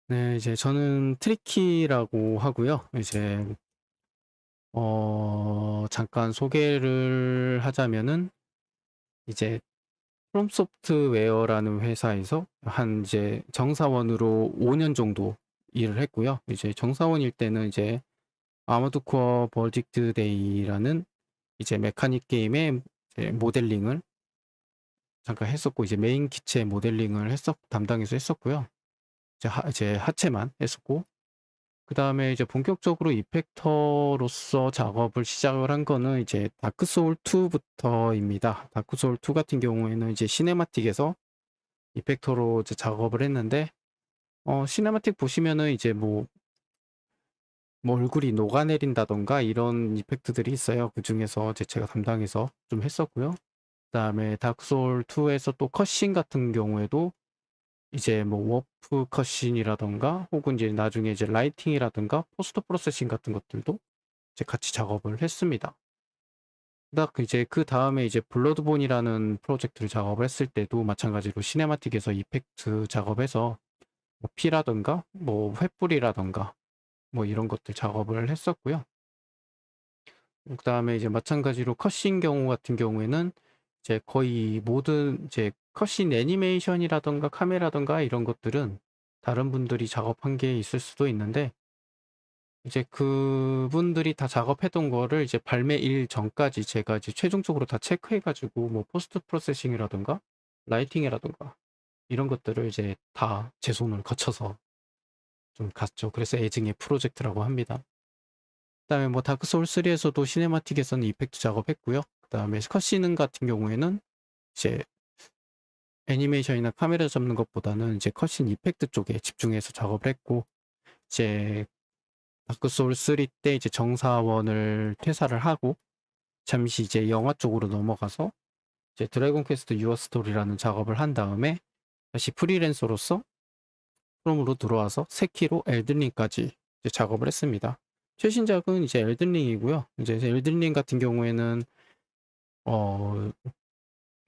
네, 이제 저는 트리키라고 하고요. 이제 잠깐 소개를 하자면은 이제 프롬 소프트웨어라는 회사에서 한 이제 정사원으로 5년 정도 일을 했고요. 이제 정사원일 때는 이제 아머드 코어 버직드 데이라는 이제 메카닉 게임의 이제 모델링을 잠깐 했었고, 이제 메인 기체 모델링을 했었 담당해서 했었고요. 이제 하체만 했었고, 그다음에 이제 본격적으로 이펙터로서 작업을 시작을 한 거는 이제 다크 소울 2 부터입니다. 다크 소울 2 같은 경우에는 이제 시네마틱에서 이펙터로 이제 작업을 했는데, 시네마틱 보시면은 이제 뭐 얼굴이 녹아내린다든가 이런 이펙트들이 있어요. 그중에서 이제 제가 담당해서 좀 했었고요. 그다음에 다크 소울 2 에서 또 컷신 같은 경우에도 이제 뭐 워프 컷신이라든가 혹은 이제 나중에 이제 라이팅이라든가 포스트 프로세싱 같은 것들도 이제 같이 작업을 했습니다. 딱 이제 그다음에 이제 블러드본이라는 프로젝트를 작업을 했을 때도 마찬가지로 시네마틱에서 이펙트 작업해서 뭐 피라든가 뭐 횃불이라든가 뭐 이런 것들 작업을 했었고요. 그다음에 이제 마찬가지로 컷신 경우 같은 경우에는 이제 거의 모든 이제 컷신 애니메이션이라든가 카메라든가 이런 것들은 다른 분들이 작업한 게 있을 수도 있는데, 이제 그분들이 다 작업했던 거를 이제 발매일 전까지 제가 이제 최종적으로 다 체크해 가지고 뭐 포스트 프로세싱이라든가 라이팅이라든가 이런 것들을 이제 다 제 손을 거쳐서 좀 갔죠. 그래서 애증의 프로젝트라고 합니다. 그다음에 뭐 다크 소울 3에서도 시네마틱에서는 이펙트 작업했고요. 그다음에 컷신 같은 경우에는 이제 애니메이션이나 카메라 잡는 것보다는 이제 컷신 이펙트 쪽에 집중해서 작업을 했고, 이제 다크 소울 3 때 이제 정사원을 퇴사를 하고 잠시 이제 영화 쪽으로 넘어가서 이제 드래곤 퀘스트 유어 스토리라는 작업을 한 다음에 다시 프리랜서로서 프롬으로 들어와서 세키로 엘든링까지 이제 작업을 했습니다. 최신작은 이제 엘든링이고요. 이제 엘든링 같은 경우에는 어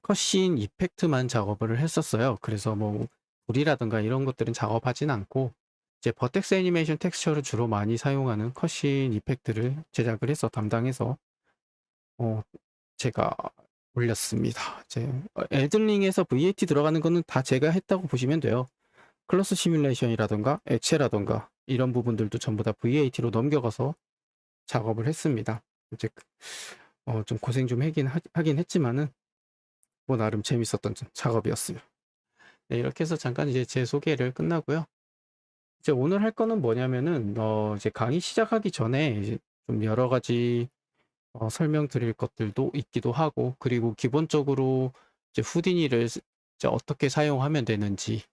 컷신 이펙트만 작업을 했었어요. 그래서 뭐 불이라든가 이런 것들은 작업하진 않고 이제 버텍스 애니메이션 텍스처를 주로 많이 사용하는 컷신 이펙트를 제작을 해서 담당해서 어 제가 올렸습니다. 이제 엘든링에서 VAT 들어가는 거는 다 제가 했다고 보시면 돼요. 클러스 시뮬레이션이라든가 액체라든가 이런 부분들도 전부 다 VAT로 넘겨가서 작업을 했습니다. 이제 좀 고생 좀 하긴 했지만은 뭐 나름 재밌었던 작업이었어요. 네, 이렇게 해서 잠깐 이제 제 소개를 끝나고요. 이제 오늘 할 거는 뭐냐면은 이제 강의 시작하기 전에 이제 좀 여러 가지 설명드릴 것들도 있기도 하고, 그리고 기본적으로 이제 후디니를 이제 어떻게 사용하면 되는지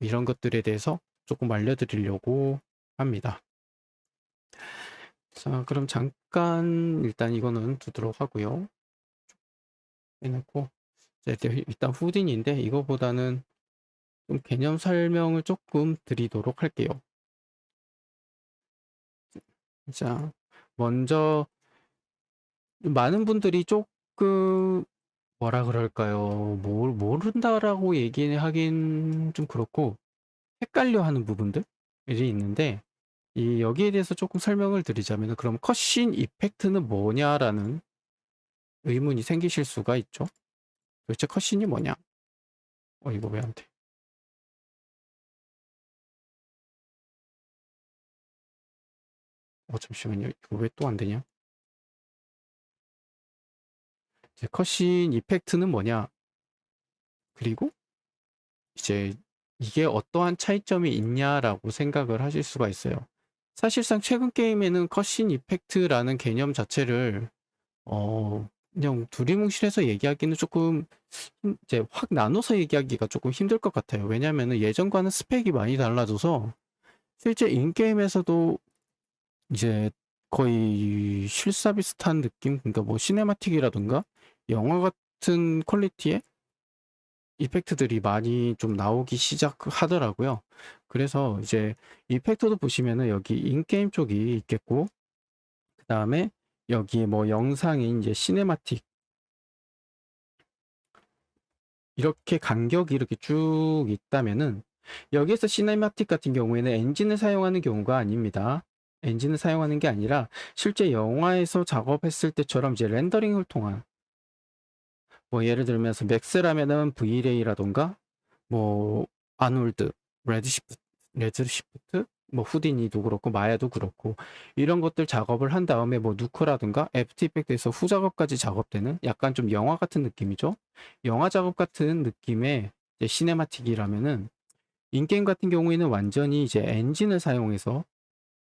이런 것들에 대해서 조금 알려드리려고 합니다. 자, 그럼 잠깐 일단 이거는 두도록 하고요. 해놓고 이제 일단 후디니인데 이거보다는 좀 개념 설명을 조금 드리도록 할게요. 자, 먼저 많은 분들이 조금 뭐라 그럴까요? 모른다라고 얘기하긴 좀 그렇고 헷갈려 하는 부분들이 있는데, 여기에 대해서 조금 설명을 드리자면, 그럼 컷신 이펙트는 뭐냐라는 의문이 생기실 수가 있죠. 도대체 컷신이 뭐냐? 이거 왜 안 돼? 잠시만요. 이거 왜 또 안 되냐? 이제 컷신 이펙트는 뭐냐? 그리고 이제 이게 어떠한 차이점이 있냐라고 생각을 하실 수가 있어요. 사실상 최근 게임에는 컷신 이펙트라는 개념 자체를 그냥 두리뭉실해서 얘기하기는 조금 이제 확 나눠서 얘기하기가 조금 힘들 것 같아요. 왜냐면은 예전과는 스펙이 많이 달라져서 실제 인게임에서도 이제 거의 실사 비슷한 느낌, 그러니까 뭐 시네마틱이라든가 영화 같은 퀄리티의 이펙트들이 많이 좀 나오기 시작하더라고요. 그래서 이제 이펙터도 보시면은 여기 인게임 쪽이 있겠고, 그다음에 여기에 뭐 영상인 이제 시네마틱, 이렇게 간격이 이렇게 쭉 있다면은 여기에서 시네마틱 같은 경우에는 엔진을 사용하는 경우가 아닙니다. 엔진을 사용하는 게 아니라 실제 영화에서 작업했을 때처럼 이제 렌더링을 통한 뭐 예를 들면서 맥스라면은 브이레이라던가 뭐 아놀드, 레드시프트, 뭐 후디니도 그렇고 마야도 그렇고 이런 것들 작업을 한 다음에 뭐 누크라든가 애프터 이펙트에서 후작업까지 작업되는 약간 좀 영화 같은 느낌이죠. 영화 작업 같은 느낌의 이제 시네마틱이라면은 인게임 같은 경우에는 완전히 이제 엔진을 사용해서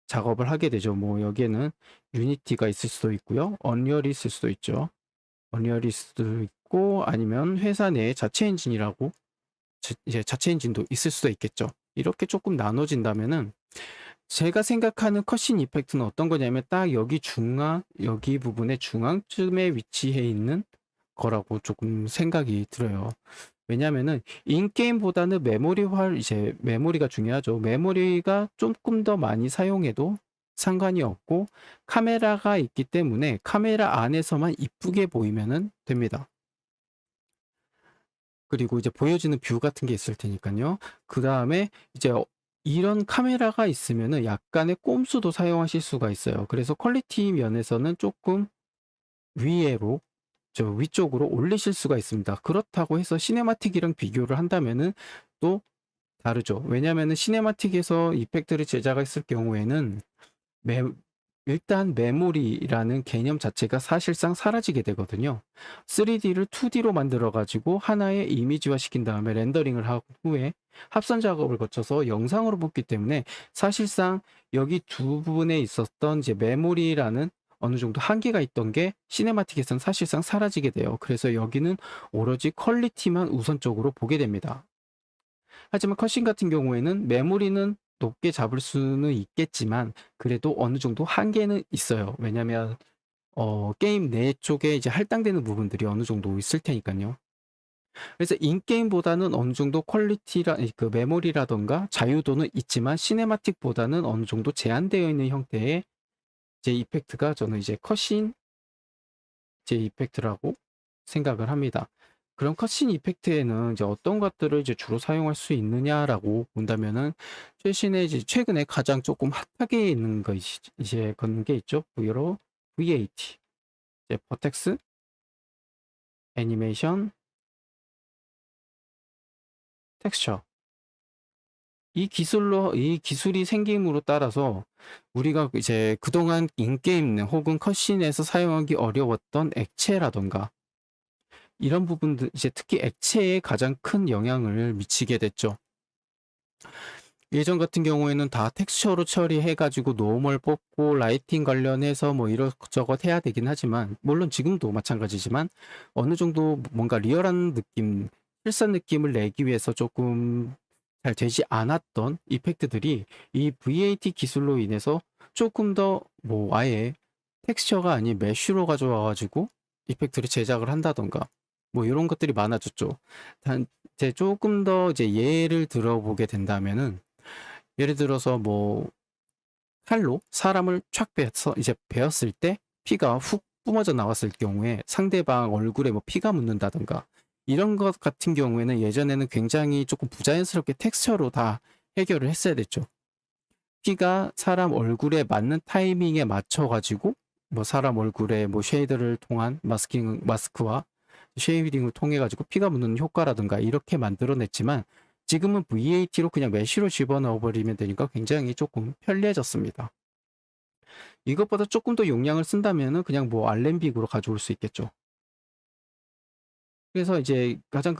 작업을 하게 되죠. 뭐 여기에는 유니티가 있을 수도 있고요. 언리얼이 있을 수도 있죠. 언리얼이 있을 수도 있고 아니면 회사 내 자체 엔진이라고 이제 자체 엔진도 있을 수도 있겠죠. 이렇게 조금 나눠진다면은 제가 생각하는 컷신 이펙트는 어떤 거냐면 딱 여기 중앙, 여기 부분의 중앙쯤에 위치해 있는 거라고 조금 생각이 들어요. 왜냐면은 인게임보다는 이제 메모리가 중요하죠. 메모리가 조금 더 많이 사용해도 상관이 없고 카메라가 있기 때문에 카메라 안에서만 이쁘게 보이면은 됩니다. 그리고 이제 보여지는 뷰 같은 게 있을 테니까요. 그다음에 이제 이런 카메라가 있으면은 약간의 꼼수도 사용하실 수가 있어요. 그래서 퀄리티 면에서는 조금 위에로 위쪽으로 올리실 수가 있습니다. 그렇다고 해서 시네마틱이랑 비교를 한다면은 또 다르죠. 왜냐면은 시네마틱에서 이펙트를 제작했을 경우에는 메 일단 메모리라는 개념 자체가 사실상 사라지게 되거든요. 3D를 2D로 만들어 가지고 하나의 이미지화 시킨 다음에 렌더링을 한 후에 합선 작업을 거쳐서 영상으로 뽑기 때문에 사실상 여기 두 부분에 있었던 이제 메모리라는 어느 정도 한계가 있던 게 시네마틱에서는 사실상 사라지게 돼요. 그래서 여기는 오로지 퀄리티만 우선적으로 보게 됩니다. 하지만 컷신 같은 경우에는 메모리는 높게 잡을 수는 있겠지만 그래도 어느 정도 한계는 있어요. 왜냐면 게임 내 쪽에 이제 할당되는 부분들이 어느 정도 있을 테니까요. 그래서 인게임보다는 어느 정도 그 메모리라던가 자유도는 있지만 시네마틱보다는 어느 정도 제한되어 있는 형태의 제 이펙트가 저는 이제 컷신 제 이펙트라고 생각을 합니다. 그럼 컷신 이펙트에는 이제 어떤 것들을 이제 주로 사용할 수 있느냐라고 본다면은 최근에 가장 조금 핫하게 있는 거 이제 그런 게 있죠. 바로 VAT, 이제 버텍스, 애니메이션, 텍스처. 이 기술이 생김으로 따라서 우리가 이제 그동안 인게임 혹은 컷신에서 사용하기 어려웠던 액체라던가 이런 부분들 이제 특히 액체에 가장 큰 영향을 미치게 됐죠. 예전 같은 경우에는 다 텍스처로 처리해 가지고 노멀 뽑고 라이팅 관련해서 뭐 이것저것 해야 되긴 하지만 물론 지금도 마찬가지지만 어느 정도 뭔가 리얼한 느낌, 실사 느낌을 내기 위해서 조금 잘 되지 않았던 이펙트들이 이 VAT 기술로 인해서 조금 더 뭐 아예 텍스처가 아닌 메쉬로 가져와 가지고 이펙트를 제작을 한다던가 뭐 이런 것들이 많아졌죠. 단 이제 조금 더 이제 예를 들어보게 된다면은 예를 들어서 뭐 칼로 사람을 촥 베서 이제 베었을 때 피가 훅 뿜어져 나왔을 경우에 상대방 얼굴에 뭐 피가 묻는다든가 이런 것 같은 경우에는 예전에는 굉장히 조금 부자연스럽게 텍스처로 다 해결을 했어야 됐죠. 피가 사람 얼굴에 맞는 타이밍에 맞춰 가지고 뭐 사람 얼굴에 뭐 쉐이드를 통한 마스크와 쉐이딩을 통해 가지고 피가 묻는 효과라든가 이렇게 만들어냈지만 지금은 VAT로 그냥 메쉬로 집어넣어 버리면 되니까 굉장히 조금 편리해졌습니다. 이것보다 조금 더 용량을 쓴다면은 그냥 뭐 알렌빅으로 가져올 수 있겠죠. 그래서 이제 가장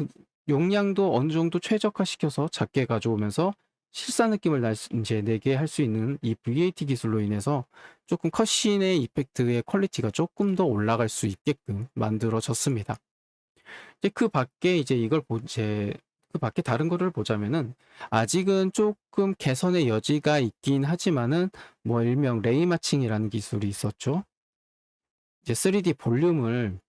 용량도 어느 정도 최적화시켜서 작게 가져오면서 실사 느낌을 이제 내게 할 수 있는 이 VAT 기술로 인해서 조금 컷신의 이펙트의 퀄리티가 조금 더 올라갈 수 있게끔 만들어졌습니다. 이제 그 밖에 이제 그 밖에 다른 거를 보자면은 아직은 조금 개선의 여지가 있긴 하지만은 뭐 일명 레이마칭이라는 기술이 있었죠. 이제 3D 볼륨을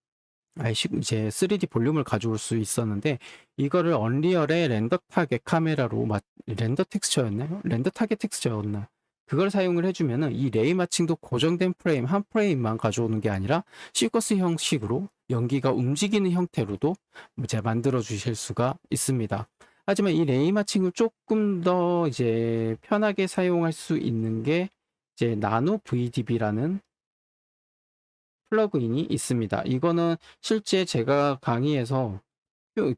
이제 3D 볼륨을 가져올 수 있었는데 이거를 언리얼의 렌더 타겟 카메라로 렌더 텍스처였나요? 렌더 타겟 텍스처였나? 그걸 사용을 해주면은 이 레이 마칭도 고정된 프레임 한 프레임만 가져오는 게 아니라 시퀀스 형식으로 연기가 움직이는 형태로도 이제 만들어 주실 수가 있습니다. 하지만 이 레이 마칭을 조금 더 이제 편하게 사용할 수 있는 게 이제 나노 VDB라는 플러그인이 있습니다. 이거는 실제 제가 강의에서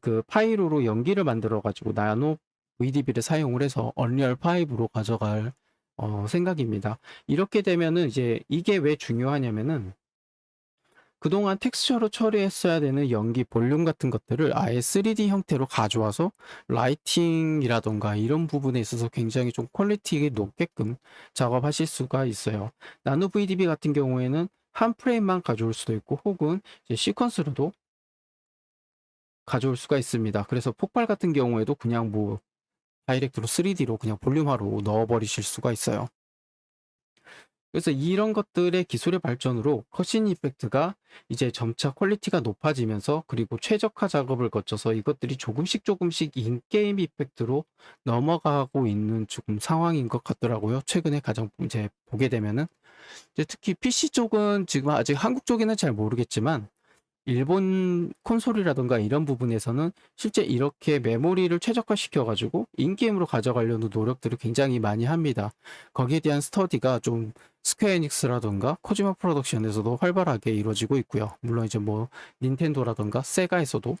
그 파이로로 연기를 만들어 가지고 나노 VDB를 사용을 해서 언리얼 5로 가져갈 생각입니다. 이렇게 되면은 이제 이게 왜 중요하냐면은 그동안 텍스처로 처리했어야 되는 연기 볼륨 같은 것들을 아예 3D 형태로 가져와서 라이팅이라던가 이런 부분에 있어서 굉장히 좀 퀄리티 높게끔 작업하실 수가 있어요. 나노 VDB 같은 경우에는 한 프레임만 가져올 수도 있고 혹은 이제 시퀀스로도 가져올 수가 있습니다. 그래서 폭발 같은 경우에도 그냥 뭐 다이렉트로 3D로 그냥 볼륨화로 넣어버리실 수가 있어요. 그래서 이런 것들의 기술의 발전으로 컷신 이펙트가 이제 점차 퀄리티가 높아지면서 그리고 최적화 작업을 거쳐서 이것들이 조금씩 인게임 이펙트로 넘어가고 있는 조금 상황인 것 같더라고요. 최근에 가장 이제 보게 되면은 이제 특히 PC 쪽은 지금 아직 한국 쪽에는 잘 모르겠지만 일본 콘솔이라던가 이런 부분에서는 실제 이렇게 메모리를 최적화시켜 가지고 인게임으로 가져가려는 노력들을 굉장히 많이 합니다. 거기에 대한 스터디가 좀 스퀘어 에닉스라던가 코지마 프로덕션에서도 활발하게 이루어지고 있고요. 물론 이제 뭐 닌텐도라던가 세가에서도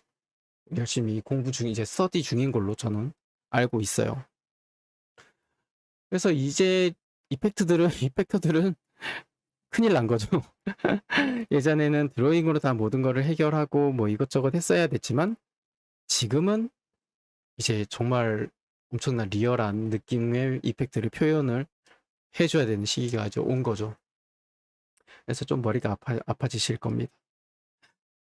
열심히 공부 중 이제 스터디 중인 걸로 저는 알고 있어요. 그래서 이제 이펙터들은 큰일 난 거죠. 예전에는 드로잉으로 다 모든 거를 해결하고 뭐 이것저것 했어야 됐지만 지금은 이제 정말 엄청난 리얼한 느낌의 이펙트를 표현을 해줘야 되는 시기가 이제 온 거죠. 그래서 좀 머리가 아파지실 겁니다.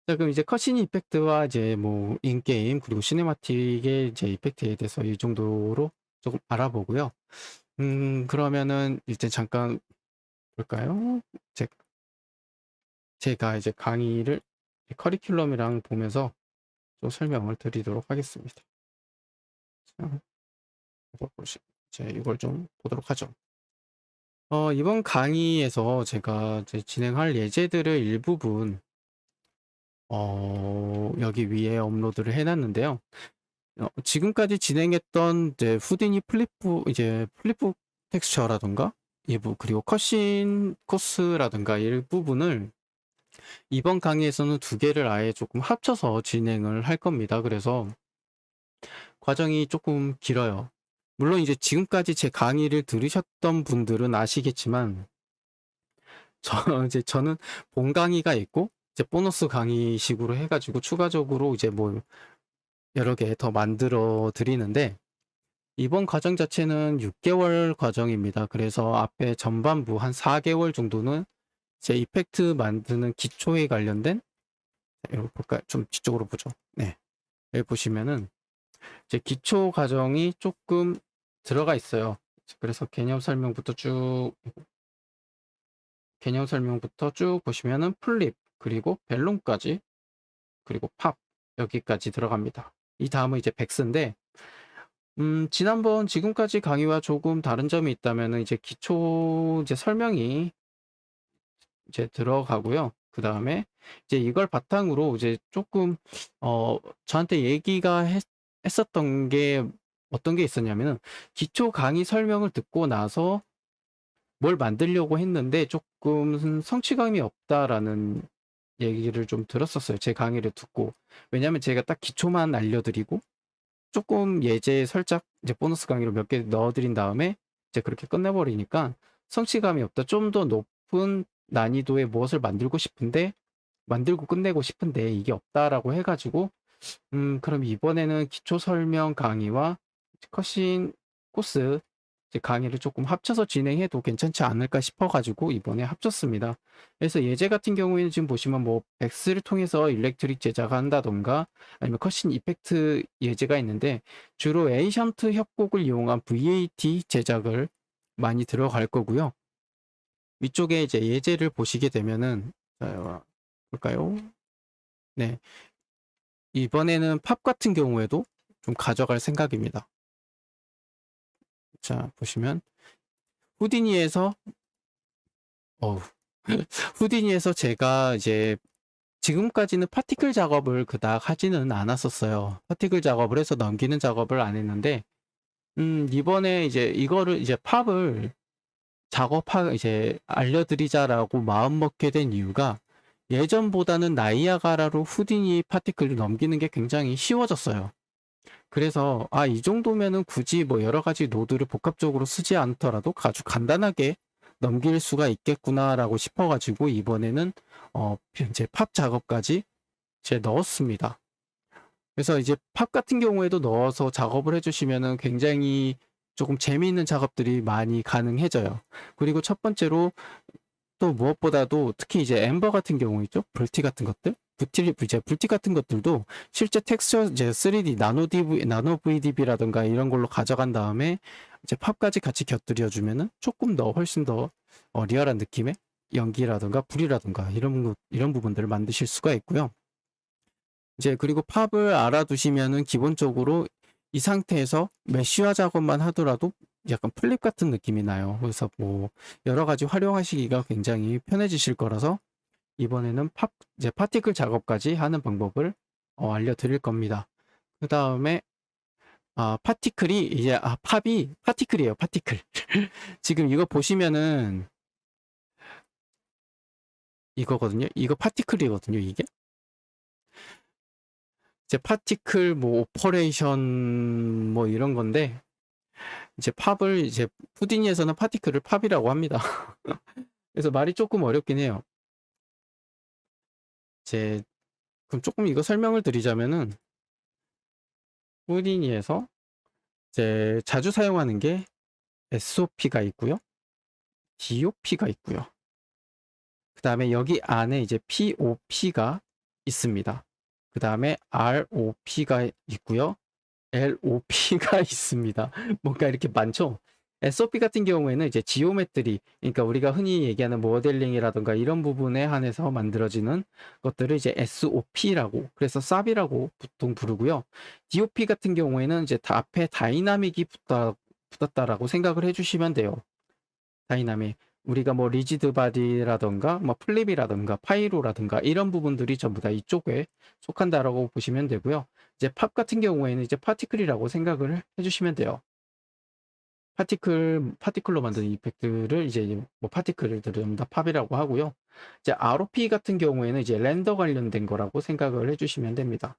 자, 그럼 이제 컷신 이펙트와 이제 뭐 인게임 그리고 시네마틱의 이제 이펙트에 대해서 이 정도로 조금 알아보고요. 그러면은 이제 잠깐 볼까요? 제, 제가 이제 강의를 커리큘럼이랑 보면서 좀 설명을 드리도록 하겠습니다. 자, 이제 이걸 좀 보도록 하죠. 이번 강의에서 제가 이제 진행할 예제들을 일부분 여기 위에 업로드를 해놨는데요. 지금까지 진행했던 이제 후디니 플립북 텍스처라던가 일부 그리고 컷신 코스라던가 일부분을 이번 강의에서는 두 개를 아예 조금 합쳐서 진행을 할 겁니다. 그래서 과정이 조금 길어요. 물론 이제 지금까지 제 강의를 들으셨던 분들은 아시겠지만 이제 저는 본 강의가 있고 이제 보너스 강의식으로 해가지고 추가적으로 이제 뭐 여러 개 더 만들어 드리는데 이번 과정 자체는 6개월 과정입니다. 그래서 앞에 전반부 한 4개월 정도는 제 이펙트 만드는 기초에 관련된 여기 볼까요? 좀 뒤쪽으로 보죠. 네, 여기 보시면은 제 기초 과정이 조금 들어가 있어요. 그래서 개념 설명부터 쭉 보시면은 플립 그리고 벨론까지 그리고 팝 여기까지 들어갑니다. 이 다음은 이제 백스인데 지난번 지금까지 강의와 조금 다른 점이 있다면은 이제 기초 이제 설명이 이제 들어가고요. 그 다음에 이제 이걸 바탕으로 이제 조금 저한테 얘기가 했었던 게 어떤 게 있었냐면은 기초 강의 설명을 듣고 나서 뭘 만들려고 했는데 조금 성취감이 없다라는 얘기를 좀 들었었어요. 제 강의를 듣고. 왜냐면 제가 딱 기초만 알려드리고 조금 예제 살짝 이제 보너스 강의로 몇 개 넣어드린 다음에 이제 그렇게 끝내버리니까 성취감이 없다. 좀 더 높은 난이도의 무엇을 만들고 끝내고 싶은데 이게 없다라고 해가지고 그럼 이번에는 기초 설명 강의와 컷신 코스 이제 강의를 조금 합쳐서 진행해도 괜찮지 않을까 싶어가지고 이번에 합쳤습니다. 그래서 예제 같은 경우에는 지금 보시면 뭐 백스를 통해서 일렉트릭 제작한다던가 아니면 컷신 이펙트 예제가 있는데 주로 에이션트 협곡을 이용한 VAT 제작을 많이 들어갈 거고요. 위쪽에 이제 예제를 보시게 되면은 볼까요? 네, 이번에는 팝 같은 경우에도 좀 가져갈 생각입니다. 자, 보시면 후디니에서 어 후디니에서 제가 이제 지금까지는 파티클 작업을 그닥 하지는 않았었어요. 파티클 작업을 해서 넘기는 작업을 안 했는데, 이번에 이제 이거를 이제 팝을 이제 알려드리자라고 마음먹게 된 이유가 예전보다는 나이아가라로 후디니 파티클을 넘기는 게 굉장히 쉬워졌어요. 그래서 이 정도면은 굳이 뭐 여러 가지 노드를 복합적으로 쓰지 않더라도 아주 간단하게 넘길 수가 있겠구나라고 싶어가지고 이번에는 이제 팝 작업까지 이제 넣었습니다. 그래서 이제 팝 같은 경우에도 넣어서 작업을 해주시면은 굉장히 조금 재미있는 작업들이 많이 가능해져요. 그리고 첫 번째로 또 무엇보다도 특히 이제 엠버 같은 경우 있죠? 불티 같은 것들? 불티 같은 것들도 실제 텍스처 이제 3D 나노 VDB라든가 이런 걸로 가져간 다음에 이제 팝까지 같이 곁들여 주면은 조금 더 훨씬 더 리얼한 느낌의 연기라든가 불이라든가 이런 부분들을 만드실 수가 있고요. 이제 그리고 팝을 알아두시면은 기본적으로 이 상태에서 메쉬화 작업만 하더라도 약간 플립 같은 느낌이 나요. 그래서 뭐 여러 가지 활용하시기가 굉장히 편해지실 거라서 이번에는 이제 파티클 작업까지 하는 방법을 알려드릴 겁니다. 그 다음에 파티클이 이제 팝이 파티클이에요. 파티클. 지금 이거 보시면은 이거거든요. 이거 파티클이거든요. 이게 이제 파티클 뭐 오퍼레이션 뭐 이런 건데 이제 팝을 이제 푸디니에서는 파티클을 팝이라고 합니다. 그래서 말이 조금 어렵긴 해요. 이제 그럼 조금 이거 설명을 드리자면은 푸디니에서 이제 자주 사용하는 게 SOP가 있고요. DOP가 있고요. 그 다음에 여기 안에 이제 POP가 있습니다. 그 다음에 ROP가 있고요. LOP가 있습니다. 뭔가 이렇게 많죠? SOP 같은 경우에는 이제 지오메트리, 그러니까 우리가 흔히 얘기하는 모델링이라든가 이런 부분에 한해서 만들어지는 것들을 이제 SOP라고, 그래서 쌉이라고 보통 부르고요. DOP 같은 경우에는 이제 앞에 다이나믹이 붙었다라고 생각을 해주시면 돼요. 다이나믹. 우리가 뭐 리지드 바디라던가 뭐 플립이라던가 파이로라던가 이런 부분들이 전부 다 이쪽에 속한다라고 보시면 되고요. 이제 팝 같은 경우에는 이제 파티클이라고 생각을 해주시면 돼요. 파티클로 만든 이펙트를 이제 뭐 파티클들을 전부 다 팝이라고 하고요. 이제 ROP 같은 경우에는 이제 렌더 관련된 거라고 생각을 해주시면 됩니다.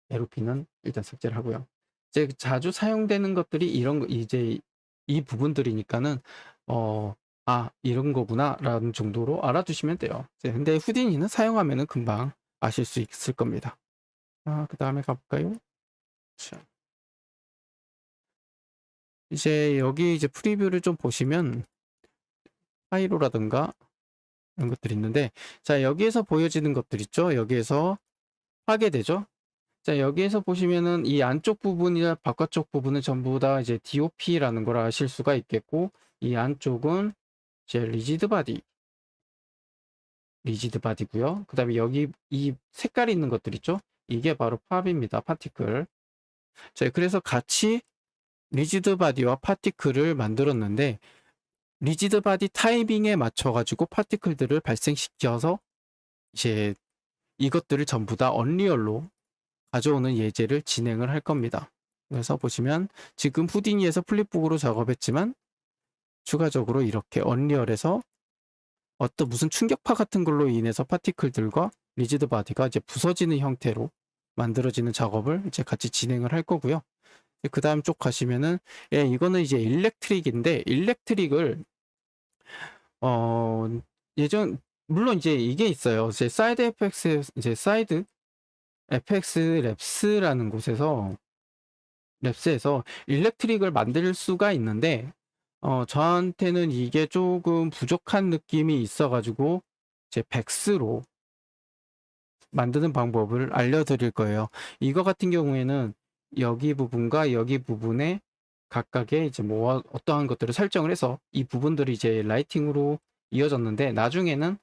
ROP는 일단 삭제를 하고요. 이제 자주 사용되는 것들이 이제 이 부분들이니까는 이런 거구나라는 정도로 알아두시면 돼요. 근데 후디니는 사용하면은 금방 아실 수 있을 겁니다. 그 다음에 가볼까요? 자, 이제 여기 이제 프리뷰를 좀 보시면 파이로라든가 이런 것들이 있는데, 자, 여기에서 보여지는 것들 있죠? 여기에서 하게 되죠? 자, 여기에서 보시면은 이 안쪽 부분이나 바깥쪽 부분은 전부 다 이제 DOP라는 걸 아실 수가 있겠고, 이 안쪽은 이제 리지드 바디고요. 그 다음에 여기 이 색깔이 있는 것들 있죠? 이게 바로 팝입니다. 파티클. 자, 그래서 같이 리지드 바디와 파티클을 만들었는데 리지드 바디 타이밍에 맞춰 가지고 파티클들을 발생시켜서 이제 이것들을 전부 다 언리얼로 가져오는 예제를 진행을 할 겁니다. 그래서 보시면 지금 후디니에서 플립북으로 작업했지만 추가적으로 이렇게 언리얼에서 무슨 충격파 같은 걸로 인해서 파티클들과 리지드 바디가 이제 부서지는 형태로 만들어지는 작업을 이제 같이 진행을 할 거고요. 그 다음 쪽 가시면은 이거는 이제 일렉트릭인데 일렉트릭을 물론 이제 이게 있어요. 이제 사이드 FX 랩스라는 곳에서 랩스에서 일렉트릭을 만들 수가 있는데 저한테는 이게 조금 부족한 느낌이 있어가지고 제 백스로 만드는 방법을 알려드릴 거예요. 이거 같은 경우에는 여기 부분과 여기 부분에 각각의 이제 뭐 어떠한 것들을 설정을 해서 이 부분들이 이제 라이팅으로 이어졌는데 나중에는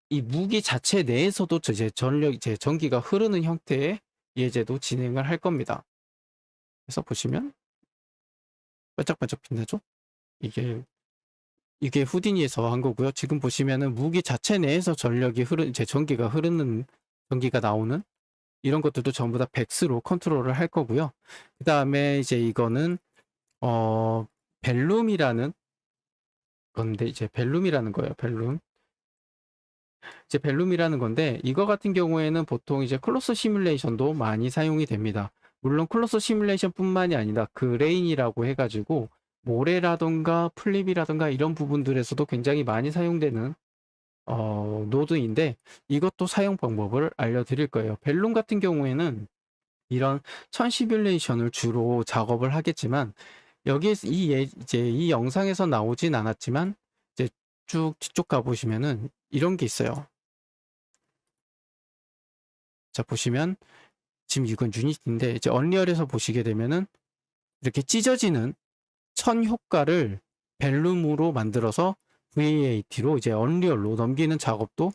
이 무기 자체 내에서도 이제 전기가 흐르는 형태의 예제도 진행을 할 겁니다. 그래서 보시면 반짝반짝 빛나죠? 이게 이게 후디니에서 한 거고요. 지금 보시면은 무기 자체 내에서 이제 전기가 나오는 이런 것들도 전부 다 백스로 컨트롤을 할 거고요. 그 다음에 이제 이거는 어 벨룸이라는 건데, 이제 벨룸이라는 거예요. 벨룸이라는 건데, 이거 같은 경우에는 보통 이제 클로스 시뮬레이션도 많이 사용이 됩니다. 물론 클로스 시뮬레이션뿐만이 아니라 그레인이라고 해가지고 모래라던가 플립이라던가 이런 부분들에서도 굉장히 많이 사용되는 노드인데, 이것도 사용 방법을 알려드릴 거예요. 벨룸 같은 경우에는 이런 천 시뮬레이션을 주로 작업을 하겠지만, 여기에서 이제 이 영상에서 나오진 않았지만, 이제 쭉 뒤쪽 가보시면은 이런 게 있어요. 자, 보시면 지금 이건 유닛인데, 이제 언리얼에서 보시게 되면은 이렇게 찢어지는 천 효과를 벨룸으로 만들어서 VAT로 이제 언리얼로 넘기는 작업도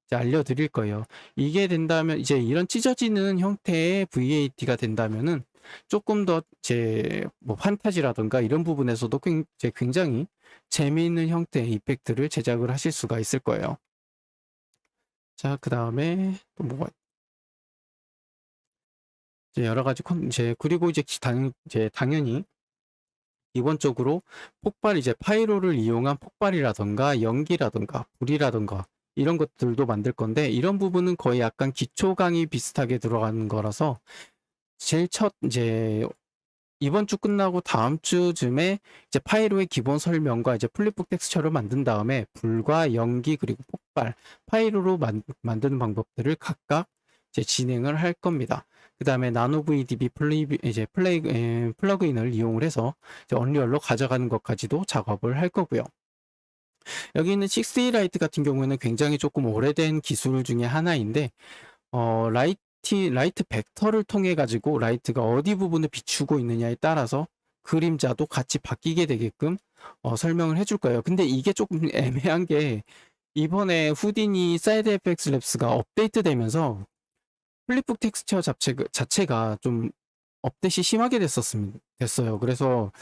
이제 알려드릴 거예요. 이게 된다면, 이제 이런 찢어지는 형태의 VAT가 된다면은 조금 더 이제 뭐 판타지라든가 이런 부분에서도 이제 굉장히 재미있는 형태의 이펙트를 제작을 하실 수가 있을 거예요. 자, 그 다음에 또 뭐가 이제 여러 가지 이제 그리고 이제 당연히 기본적으로 이제 파이로를 이용한 폭발이라던가 연기라던가 불이라던가 이런 것들도 만들 건데, 이런 부분은 거의 약간 기초 강의 비슷하게 들어가는 거라서 제일 이제 이번 주 끝나고 다음 주쯤에 이제 파이로의 기본 설명과 이제 플립북 텍스처를 만든 다음에 불과 연기 그리고 폭발, 파이로로 만드는 방법들을 각각 이제 진행을 할 겁니다. 그 다음에 나노 VDB 플러그인을 이용을 해서 이제 언리얼로 가져가는 것까지도 작업을 할 거고요. 여기 있는 6D 라이트 같은 경우에는 굉장히 조금 오래된 기술 중에 하나인데, 라이트 벡터를 통해 가지고 라이트가 어디 부분을 비추고 있느냐에 따라서 그림자도 같이 바뀌게 되게끔 설명을 해줄 거예요. 근데 이게 조금 애매한 게, 이번에 후디니 사이드 FX 랩스가 업데이트 되면서 플립북 텍스처 자체가 좀 업데이트 심하게 됐어요. 그래서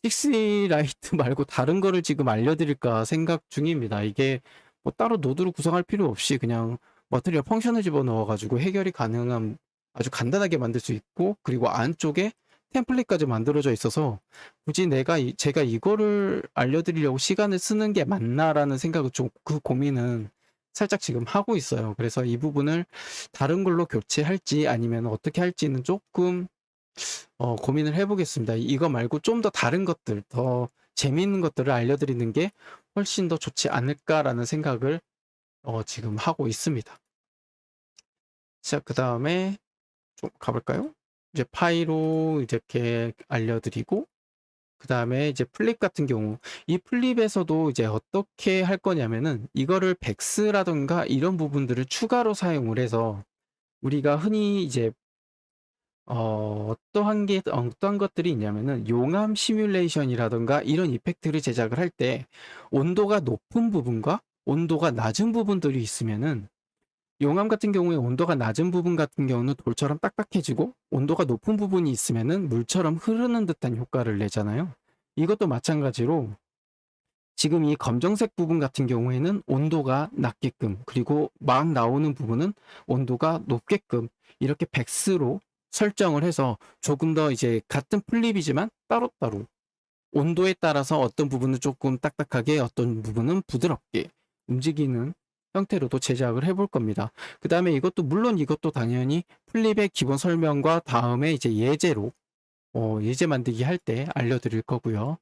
6D 라이트 말고 다른 거를 지금 알려드릴까 생각 중입니다. 이게 뭐 따로 노드로 구성할 필요 없이 그냥 머티리얼 펑션을 집어넣어가지고 해결이 가능한, 아주 간단하게 만들 수 있고, 그리고 안쪽에 템플릿까지 만들어져 있어서 굳이 제가 이거를 알려드리려고 시간을 쓰는 게 맞나라는 생각을 좀, 그 고민은 살짝 지금 하고 있어요. 그래서 이 부분을 다른 걸로 교체할지 아니면 어떻게 할지는 조금 고민을 해보겠습니다. 이거 말고 좀 더 다른 것들, 더 재미있는 것들을 알려드리는 게 훨씬 더 좋지 않을까라는 생각을 지금 하고 있습니다. 자, 그 다음에 좀 가볼까요? 이제 파이로 이렇게 알려드리고, 그 다음에 이제 플립 같은 경우, 이 플립에서도 이제 어떻게 할 거냐면은 이거를 백스라던가 이런 부분들을 추가로 사용을 해서, 우리가 흔히 이제 어떠한 것들이 있냐면은 용암 시뮬레이션이라던가 이런 이펙트를 제작을 할 때 온도가 높은 부분과 온도가 낮은 부분들이 있으면은, 용암 같은 경우에 온도가 낮은 부분 같은 경우는 돌처럼 딱딱해지고, 온도가 높은 부분이 있으면은 물처럼 흐르는 듯한 효과를 내잖아요. 이것도 마찬가지로 지금 이 검정색 부분 같은 경우에는 온도가 낮게끔, 그리고 막 나오는 부분은 온도가 높게끔 이렇게 백스로 설정을 해서 조금 더 이제 같은 플립이지만 따로따로 온도에 따라서 어떤 부분은 조금 딱딱하게, 어떤 부분은 부드럽게 움직이는 형태로도 제작을 해볼 겁니다. 그 다음에 물론 이것도 당연히 플립의 기본 설명과 다음에 이제 예제 만들기 할 때 알려드릴 거고요.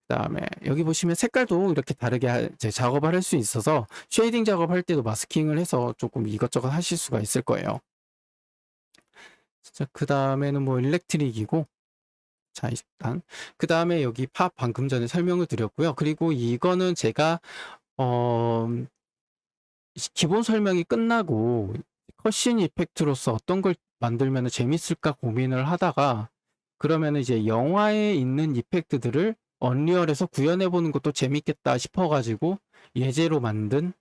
그 다음에 여기 보시면 색깔도 이렇게 다르게 이제 작업을 할 수 있어서 쉐이딩 작업할 때도 마스킹을 해서 조금 이것저것 하실 수가 있을 거예요. 자, 그 다음에는 뭐 일렉트릭이고, 자, 일단 그 다음에 여기 팝 방금 전에 설명을 드렸고요. 그리고 이거는 제가 어, 기본 설명이 끝나고 컷신 이펙트로서 어떤 걸 만들면 재밌을까 고민을 하다가, 그러면 이제 영화에 있는 이펙트들을 언리얼에서 구현해 보는 것도 재밌겠다 싶어가지고 예제로 만든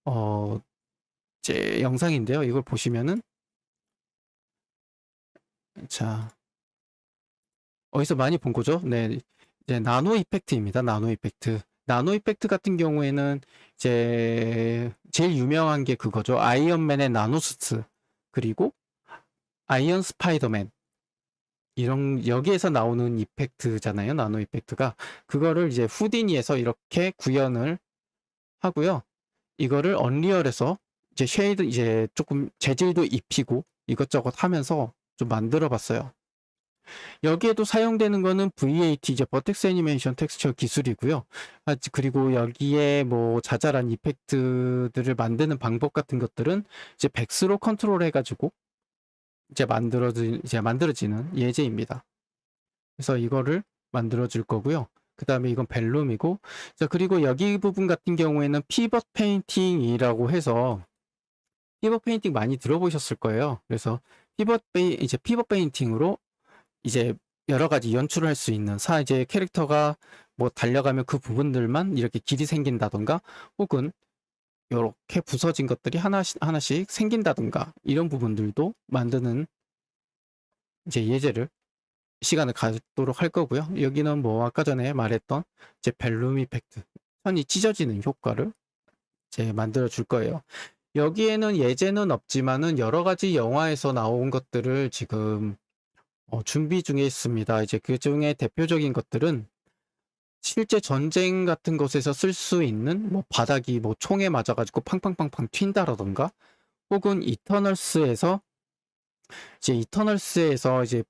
어, 제 영상인데요. 이걸 보시면은, 자, 어디서 많이 본 거죠? 네, 이제 나노 이펙트입니다. 나노 이펙트. 나노 이펙트 같은 경우에는 이제 제일 유명한 게 그거죠. 아이언맨의 나노수트, 그리고 아이언 스파이더맨, 이런 여기에서 나오는 이펙트잖아요. 나노 이펙트가. 그거를 이제 후디니에서 이렇게 구현을 하고요. 이거를 언리얼에서 이제 쉐이드, 이제 조금 재질도 입히고 이것저것 하면서 좀 만들어 봤어요. 여기에도 사용되는 거는 VAT, 이제 버텍스 애니메이션 텍스처 기술이고요. 그리고 여기에 뭐 자잘한 이펙트들을 만드는 방법 같은 것들은 이제 백스로 컨트롤 해가지고 이제 만들어지는 예제입니다. 그래서 이거를 만들어 줄 거고요. 그 다음에 이건 벨룸이고, 자, 그리고 여기 부분 같은 경우에는 피벗 페인팅이라고 해서, 피벗 페인팅 많이 들어보셨을 거예요. 그래서 이제 피벗 페인팅으로 이제 여러 가지 연출을 할 수 있는, 이제 캐릭터가 뭐 달려가면 그 부분들만 이렇게 길이 생긴다던가, 혹은 이렇게 부서진 것들이 하나씩 생긴다던가, 이런 부분들도 만드는 이제 예제를 시간을 갖도록 할 거고요. 여기는 뭐 아까 전에 말했던 이제 벨룸 이펙트, 선이 찢어지는 효과를 이제 만들어 줄 거예요. 여기에는 예제는 없지만은 여러 가지 영화에서 나온 것들을 지금 준비 중에 있습니다. 이제 그 중에 대표적인 것들은 실제 전쟁 같은 곳에서 쓸 수 있는 뭐 바닥이 뭐 총에 맞아가지고 팡팡팡팡 튄다라던가, 혹은 이터널스에서 이제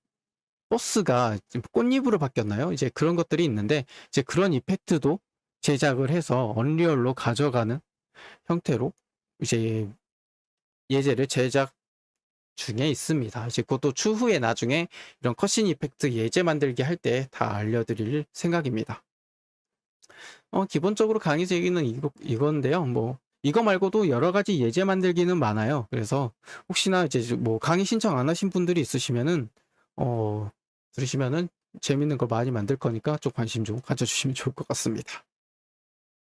버스가 지금 꽃잎으로 바뀌었나요? 이제 그런 것들이 있는데, 이제 그런 이펙트도 제작을 해서 언리얼로 가져가는 형태로 이제 예제를 제작 중에 있습니다. 이제 그것도 추후에 나중에 이런 컷신 이펙트 예제 만들기 할 때 다 알려드릴 생각입니다. 기본적으로 강의서 얘기는 이건데요. 뭐 이거 말고도 여러 가지 예제 만들기는 많아요. 그래서 혹시나 이제 뭐 강의 신청 안 하신 분들이 있으시면은 들으시면은 재밌는 걸 많이 만들 거니까 좀 관심 좀 가져주시면 좋을 것 같습니다.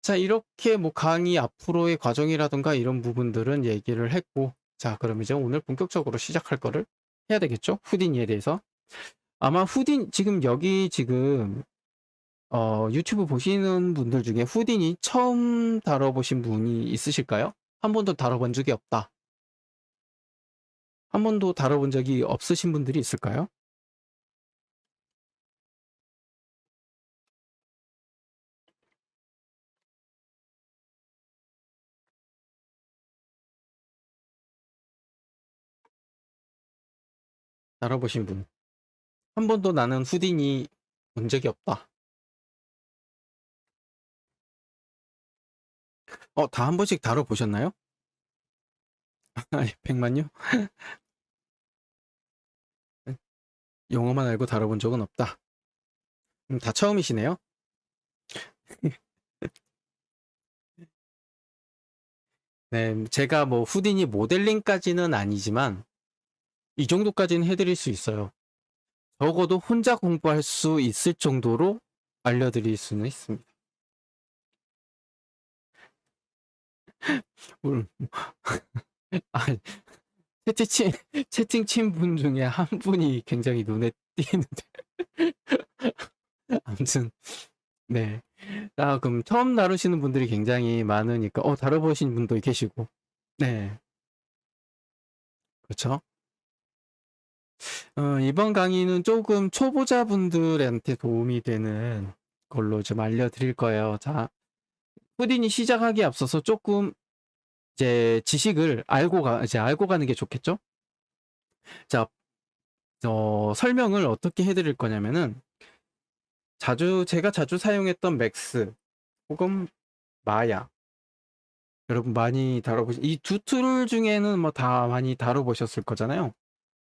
자, 이렇게 뭐 강의 앞으로의 과정이라든가 이런 부분들은 얘기를 했고, 자, 그럼 이제 오늘 본격적으로 시작할 거를 해야 되겠죠? 후디니에 대해서. 아마 지금 유튜브 보시는 분들 중에 후디니 처음 다뤄보신 분이 있으실까요? 한 번도 다뤄본 적이 없다. 한 번도 다뤄본 적이 없으신 분들이 있을까요? 다뤄보신 분. 한 번도 나는 후디니 본 적이 없다. 다 한 번씩 다뤄보셨나요? 아니, 100만요? 영어만 알고 다뤄본 적은 없다. 다 처음이시네요? 네, 제가 뭐 후디니 모델링까지는 아니지만 이 정도까지는 해드릴 수 있어요. 적어도 혼자 공부할 수 있을 정도로 알려드릴 수는 있습니다. 물- 아, 채팅 친 분 중에 한 분이 굉장히 눈에 띄는데. 아무튼, 네. 그럼 처음 다루시는 분들이 굉장히 많으니까, 다뤄보신 분도 계시고. 네. 그렇죠. 이번 강의는 조금 초보자분들한테 도움이 되는 걸로 좀 알려드릴 거예요. 자, 후딘이 시작하기에 앞서서 조금 이제 지식을 이제 알고 가는 게 좋겠죠? 자, 설명을 어떻게 해드릴 거냐면은, 제가 자주 사용했던 맥스 혹은 마야, 여러분 많이 이 두 툴 중에는 뭐 다 많이 다뤄보셨을 거잖아요.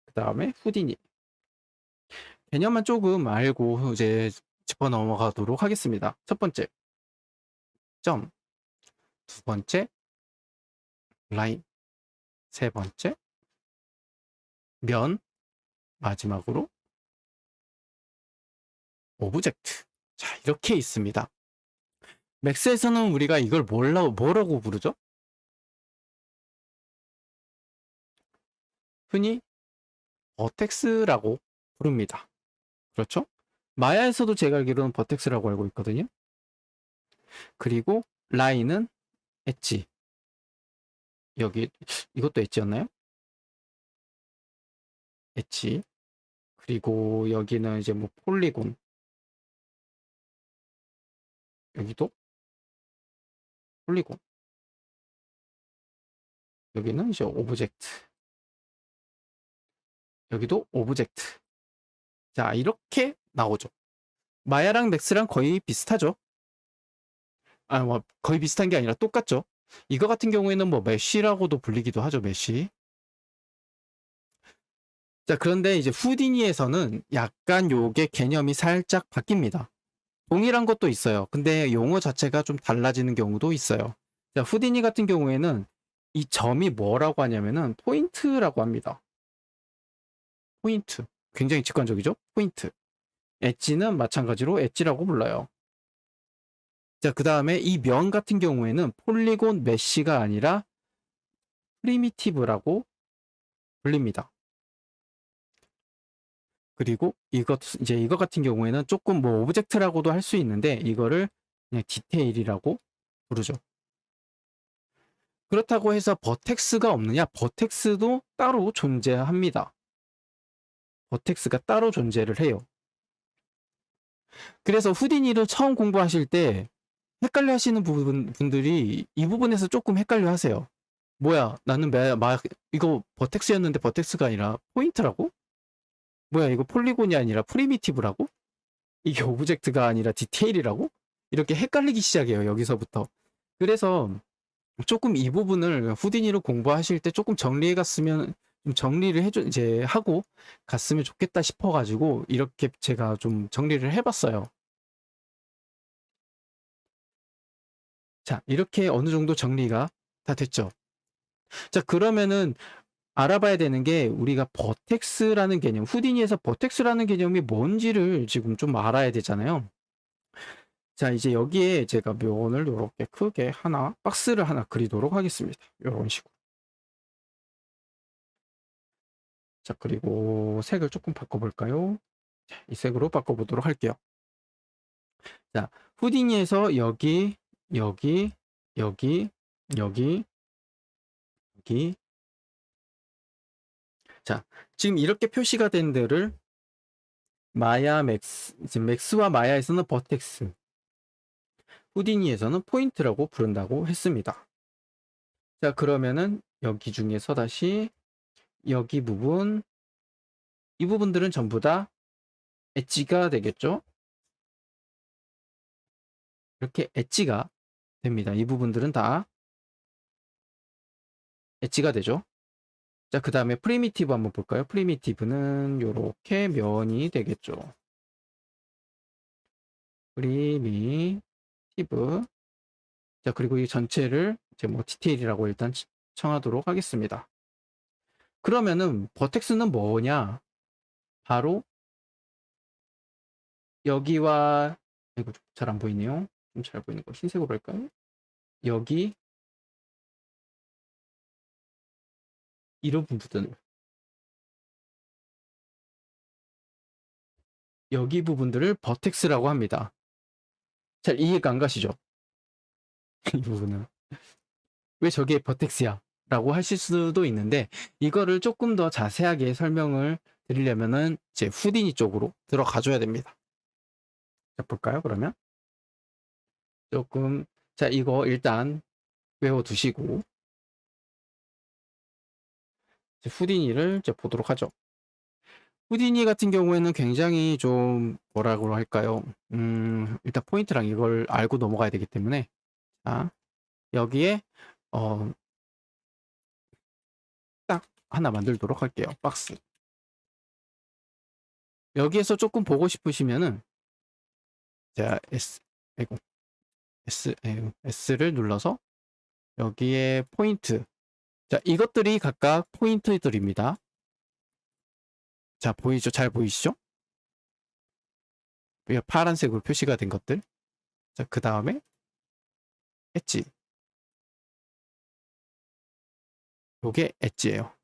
그 다음에 후디니. 개념만 조금 알고 이제 짚어 넘어가도록 하겠습니다. 첫 번째, 점. 두 번째, 라인. 세 번째, 면. 마지막으로, 오브젝트. 자, 이렇게 있습니다. 맥스에서는 우리가 이걸 뭐라고 부르죠? 흔히 버텍스라고 부릅니다. 그렇죠? 마야에서도 제가 알기로는 버텍스라고 알고 있거든요. 그리고 라인은 엣지. 여기 이것도 엣지였나요? 엣지. 그리고 여기는 이제 뭐 폴리곤. 여기도 폴리곤. 여기는 이제 오브젝트. 여기도 오브젝트. 자, 이렇게 나오죠. 마야랑 맥스랑 거의 비슷하죠. 뭐 거의 비슷한 게 아니라 똑같죠. 이거 같은 경우에는 뭐 메쉬라고도 불리기도 하죠. 메쉬. 자, 그런데 이제 후디니에서는 약간 요게 개념이 살짝 바뀝니다. 동일한 것도 있어요. 근데 용어 자체가 좀 달라지는 경우도 있어요. 자, 후디니 같은 경우에는 이 점이 뭐라고 하냐면은 포인트라고 합니다. 포인트. 굉장히 직관적이죠? 포인트. 엣지는 마찬가지로 엣지라고 불러요. 자, 그 다음에 이 면 같은 경우에는 폴리곤 메쉬가 아니라 프리미티브라고 불립니다. 그리고 이거 같은 경우에는 조금 뭐 오브젝트라고도 할 수 있는데 이거를 그냥 디테일이라고 부르죠. 그렇다고 해서 버텍스가 없느냐? 버텍스도 따로 존재합니다. 버텍스가 따로 존재를 해요. 그래서 후디니를 처음 공부하실 때 헷갈려 하시는 분들이 이 부분에서 조금 헷갈려 하세요. 뭐야, 나는 이거 버텍스였는데 버텍스가 아니라 포인트라고? 뭐야, 이거 폴리곤이 아니라 프리미티브라고? 이게 오브젝트가 아니라 디테일이라고? 이렇게 헷갈리기 시작해요, 여기서부터. 그래서 조금 이 부분을 후디니를 공부하실 때 조금 정리해 갔으면, 좀 정리를 이제 하고 갔으면 좋겠다 싶어가지고, 이렇게 제가 좀 정리를 해봤어요. 자, 이렇게 어느 정도 정리가 다 됐죠. 자, 그러면은 알아봐야 되는 게 우리가 버텍스라는 개념, 후디니에서 버텍스라는 개념이 뭔지를 지금 좀 알아야 되잖아요. 자, 이제 여기에 제가 면을 이렇게 크게 박스를 하나 그리도록 하겠습니다. 이런 식으로. 자, 그리고 색을 조금 바꿔볼까요? 자, 이 색으로 바꿔보도록 할게요. 자, 후디니에서 여기, 여기, 여기, 여기, 여기. 자, 지금 이렇게 표시가 된 데를 마야 맥스, 지금 맥스와 마야에서는 버텍스, 후디니에서는 포인트라고 부른다고 했습니다. 자, 그러면은 여기 중에서 다시 여기 부분, 이 부분들은 전부 다 엣지가 되겠죠? 이렇게 엣지가 됩니다. 이 부분들은 다 엣지가 되죠. 자, 그 다음에 프리미티브 한번 볼까요? 프리미티브는 이렇게 면이 되겠죠. 프리미티브. 자, 그리고 이 전체를 이제 뭐 디테일이라고 일단 청하도록 하겠습니다. 그러면은 버텍스는 뭐냐? 바로 여기와, 이거 잘 안 보이네요. 좀 잘 보이는 거 흰색으로 할까요? 여기 이런 부분들, 여기 부분들을 버텍스라고 합니다. 잘 이해가 안 가시죠? 이 부분은 왜 저게 버텍스야? 라고 하실 수도 있는데, 이거를 조금 더 자세하게 설명을 드리려면은 이제 후디니 쪽으로 들어가 줘야 됩니다. 자, 볼까요? 그러면 조금, 자, 이거 일단 외워두시고 후디니를 이제 보도록 하죠. 후디니 같은 경우에는 굉장히 좀 뭐라고 할까요? 일단 포인트랑 이걸 알고 넘어가야 되기 때문에, 자, 여기에 딱 하나 만들도록 할게요. 박스. 여기에서 조금 보고 싶으시면은, 자, S를 눌러서 여기에 포인트. 자, 이것들이 각각 포인트들입니다. 자, 보이죠? 잘 보이시죠? 파란색으로 표시가 된 것들. 자, 그 다음에 엣지. 요게 엣지예요.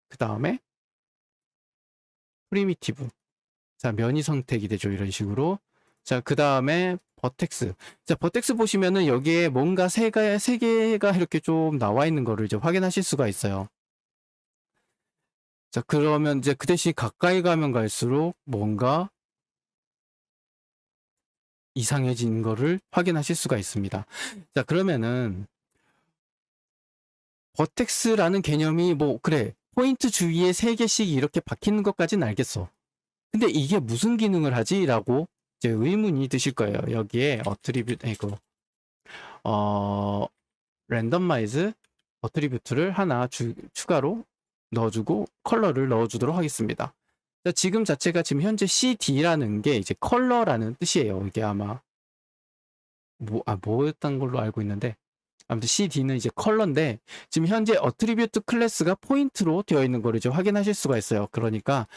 그 다음에 프리미티브. 자, 면이 선택이 되죠. 이런 식으로. 자, 그 다음에 버텍스. 자, 버텍스 보시면은 여기에 뭔가 세 개가 이렇게 좀 나와 있는 거를 이제 확인하실 수가 있어요. 자, 그러면 이제 그 대신 가까이 가면 갈수록 뭔가 이상해진 거를 확인하실 수가 있습니다. 자, 그러면은 버텍스라는 개념이 뭐 그래 포인트 주위에 3개씩 이렇게 박히는 것까지는 알겠어. 근데 이게 무슨 기능을 하지? 라고 이제 의문이 드실 거예요. 여기에 어트리뷰트 이거 랜덤마이즈 어트리뷰트를 하나 추가로 넣어주고 컬러를 넣어주도록 하겠습니다. 자, 지금 자체가 지금 현재 CD라는 게 이제 컬러라는 뜻이에요. 이게 아마 뭐였던 걸로 알고 있는데 아무튼 CD는 이제 컬러인데 지금 현재 어트리뷰트 클래스가 포인트로 되어 있는 걸 이제 확인하실 수가 있어요. 그러니까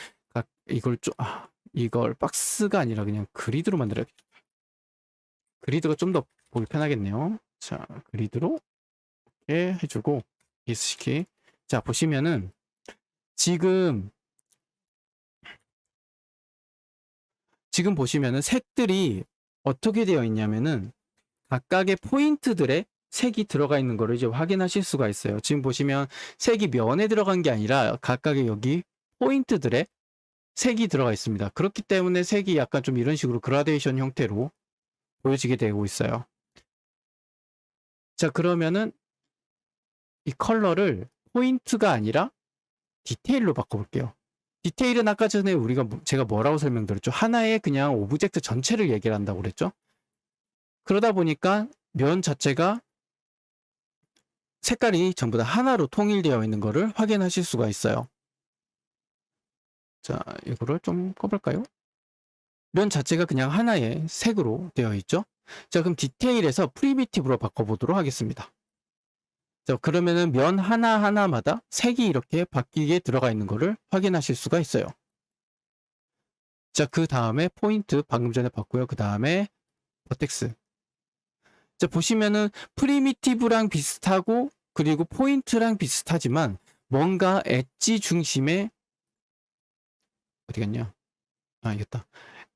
이걸 박스가 아니라 그냥 그리드로 만들어야겠다. 그리드가 좀 더 보기 편하겠네요. 자, 그리드로 이렇게 해주고 이스키. 자, 보시면은 지금 보시면은 색들이 어떻게 되어 있냐면은 각각의 포인트들의 색이 들어가 있는 거를 이제 확인하실 수가 있어요. 지금 보시면 색이 면에 들어간 게 아니라 각각의 여기 포인트들의 색이 들어가 있습니다. 그렇기 때문에 색이 약간 좀 이런 식으로 그라데이션 형태로 보여지게 되고 있어요. 자, 그러면은 이 컬러를 포인트가 아니라 디테일로 바꿔볼게요. 디테일은 아까 전에 제가 뭐라고 설명드렸죠? 하나의 그냥 오브젝트 전체를 얘기를 한다고 그랬죠? 그러다 보니까 면 자체가 색깔이 전부 다 하나로 통일되어 있는 것을 확인하실 수가 있어요. 자, 이거를 좀 꺼볼까요? 면 자체가 그냥 하나의 색으로 되어 있죠? 자, 그럼 디테일에서 프리미티브로 바꿔보도록 하겠습니다. 자, 그러면은 면 하나하나마다 색이 이렇게 바뀌게 들어가 있는 것을 확인하실 수가 있어요. 자, 그 다음에 포인트 방금 전에 봤고요. 그 다음에 버텍스. 자, 보시면은 프리미티브랑 비슷하고 그리고 포인트랑 비슷하지만 뭔가 엣지 중심의 어디 갔냐? 이겼다.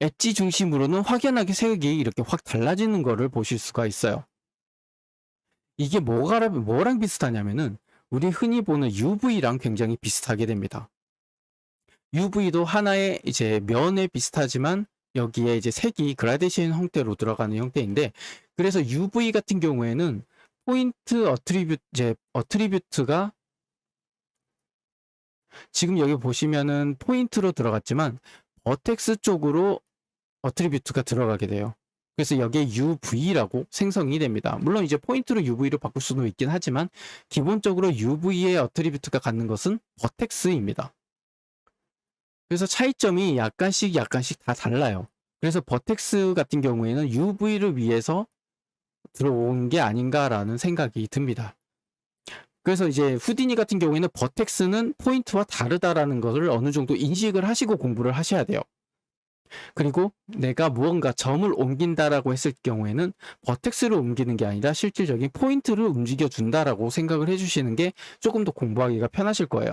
엣지 중심으로는 확연하게 색이 이렇게 확 달라지는 거를 보실 수가 있어요. 이게 뭐랑 비슷하냐면은 우리 흔히 보는 UV랑 굉장히 비슷하게 됩니다. UV도 하나의 이제 면에 비슷하지만 여기에 이제 색이 그라데이션 형태로 들어가는 형태인데 그래서 UV 같은 경우에는 포인트 어트리뷰트가 지금 여기 보시면은 포인트로 들어갔지만 버텍스 쪽으로 어트리뷰트가 들어가게 돼요. 그래서 여기에 UV라고 생성이 됩니다. 물론 이제 포인트로 UV로 바꿀 수도 있긴 하지만 기본적으로 UV의 어트리뷰트가 갖는 것은 버텍스입니다. 그래서 차이점이 약간씩 다 달라요. 그래서 버텍스 같은 경우에는 UV를 위해서 들어온 게 아닌가라는 생각이 듭니다. 그래서 이제 후디니 같은 경우에는 버텍스는 포인트와 다르다라는 것을 어느 정도 인식을 하시고 공부를 하셔야 돼요. 그리고 내가 무언가 점을 옮긴다라고 했을 경우에는 버텍스를 옮기는 게 아니라 실질적인 포인트를 움직여 준다라고 생각을 해주시는 게 조금 더 공부하기가 편하실 거예요.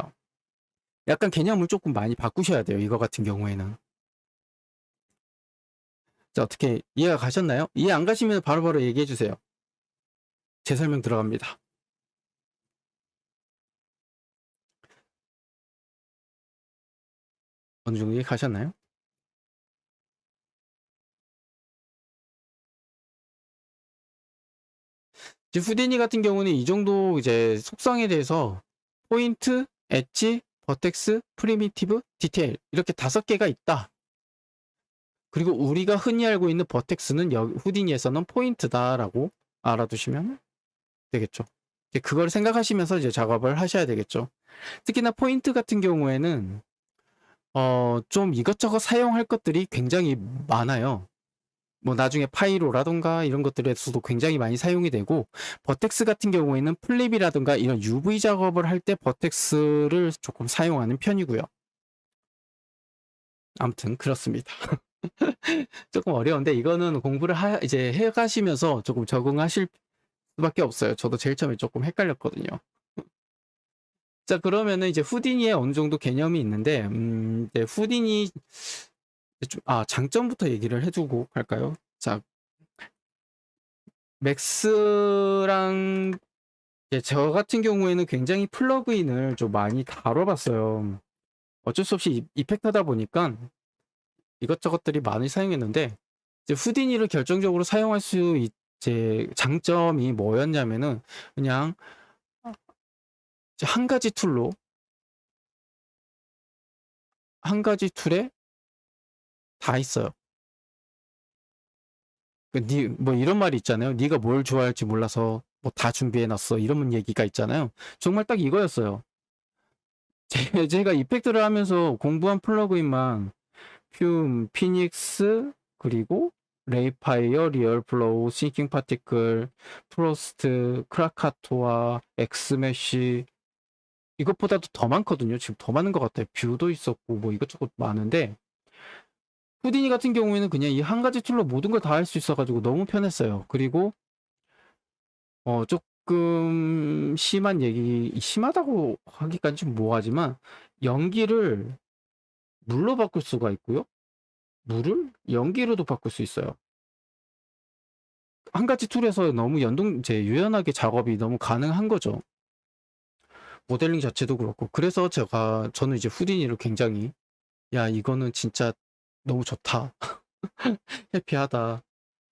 약간 개념을 조금 많이 바꾸셔야 돼요. 이거 같은 경우에는. 자, 어떻게 이해가 가셨나요? 이해 안 가시면 바로바로 얘기해 주세요. 제 설명 들어갑니다. 어느 정도 이해 가셨나요? 이제 후디니 같은 경우는 이 정도 이제 속성에 대해서 포인트, 엣지, 버텍스, 프리미티브, 디테일 이렇게 5개가 있다. 그리고 우리가 흔히 알고 있는 버텍스는 후디니에서는 포인트다라고 알아두시면 되겠죠. 이제 그걸 생각하시면서 이제 작업을 하셔야 되겠죠. 특히나 포인트 같은 경우에는 좀 이것저것 사용할 것들이 굉장히 많아요. 뭐 나중에 파이로라던가 이런 것들에서도 굉장히 많이 사용이 되고 버텍스 같은 경우에는 플립이라던가 이런 UV 작업을 할 때 버텍스를 조금 사용하는 편이고요. 아무튼 그렇습니다. 조금 어려운데 이거는 공부를 이제 해가시면서 조금 적응하실 수밖에 없어요. 저도 제일 처음에 조금 헷갈렸거든요. 자, 그러면은 이제 후디니에 어느 정도 개념이 있는데, 네, 후디니, 장점부터 얘기를 해주고 갈까요? 자, 맥스랑 저 같은 경우에는 굉장히 플러그인을 좀 많이 다뤄봤어요. 어쩔 수 없이 이펙터다 보니까 이것저것들이 많이 사용했는데 이제 후디니를 결정적으로 사용할 수 이제 장점이 뭐였냐면은 그냥 이제 한 가지 툴에 다 있어요. 뭐 이런 말이 있잖아요. 네가 뭘 좋아할지 몰라서 뭐 다 준비해놨어. 이런 얘기가 있잖아요. 정말 딱 이거였어요. 제가 이펙트를 하면서 공부한 플러그인만 피닉스, 그리고 레이파이어, 리얼플로우, 싱킹 파티클, 프로스트, 크라카토아, 엑스매시, 이것보다도 더 많거든요. 지금 더 많은 것 같아요. 뷰도 있었고 뭐 이것저것 많은데 후디니 같은 경우에는 그냥 이 한 가지 툴로 모든 걸 다 할 수 있어가지고 너무 편했어요. 그리고 조금 심하다고 하기까지 좀 뭐하지만 연기를 물로 바꿀 수가 있고요. 물을 연기로도 바꿀 수 있어요. 한 가지 툴에서 너무 유연하게 작업이 너무 가능한 거죠. 모델링 자체도 그렇고. 그래서 저는 이제 후디니를 굉장히, 야, 이거는 진짜 너무 좋다. 해피하다.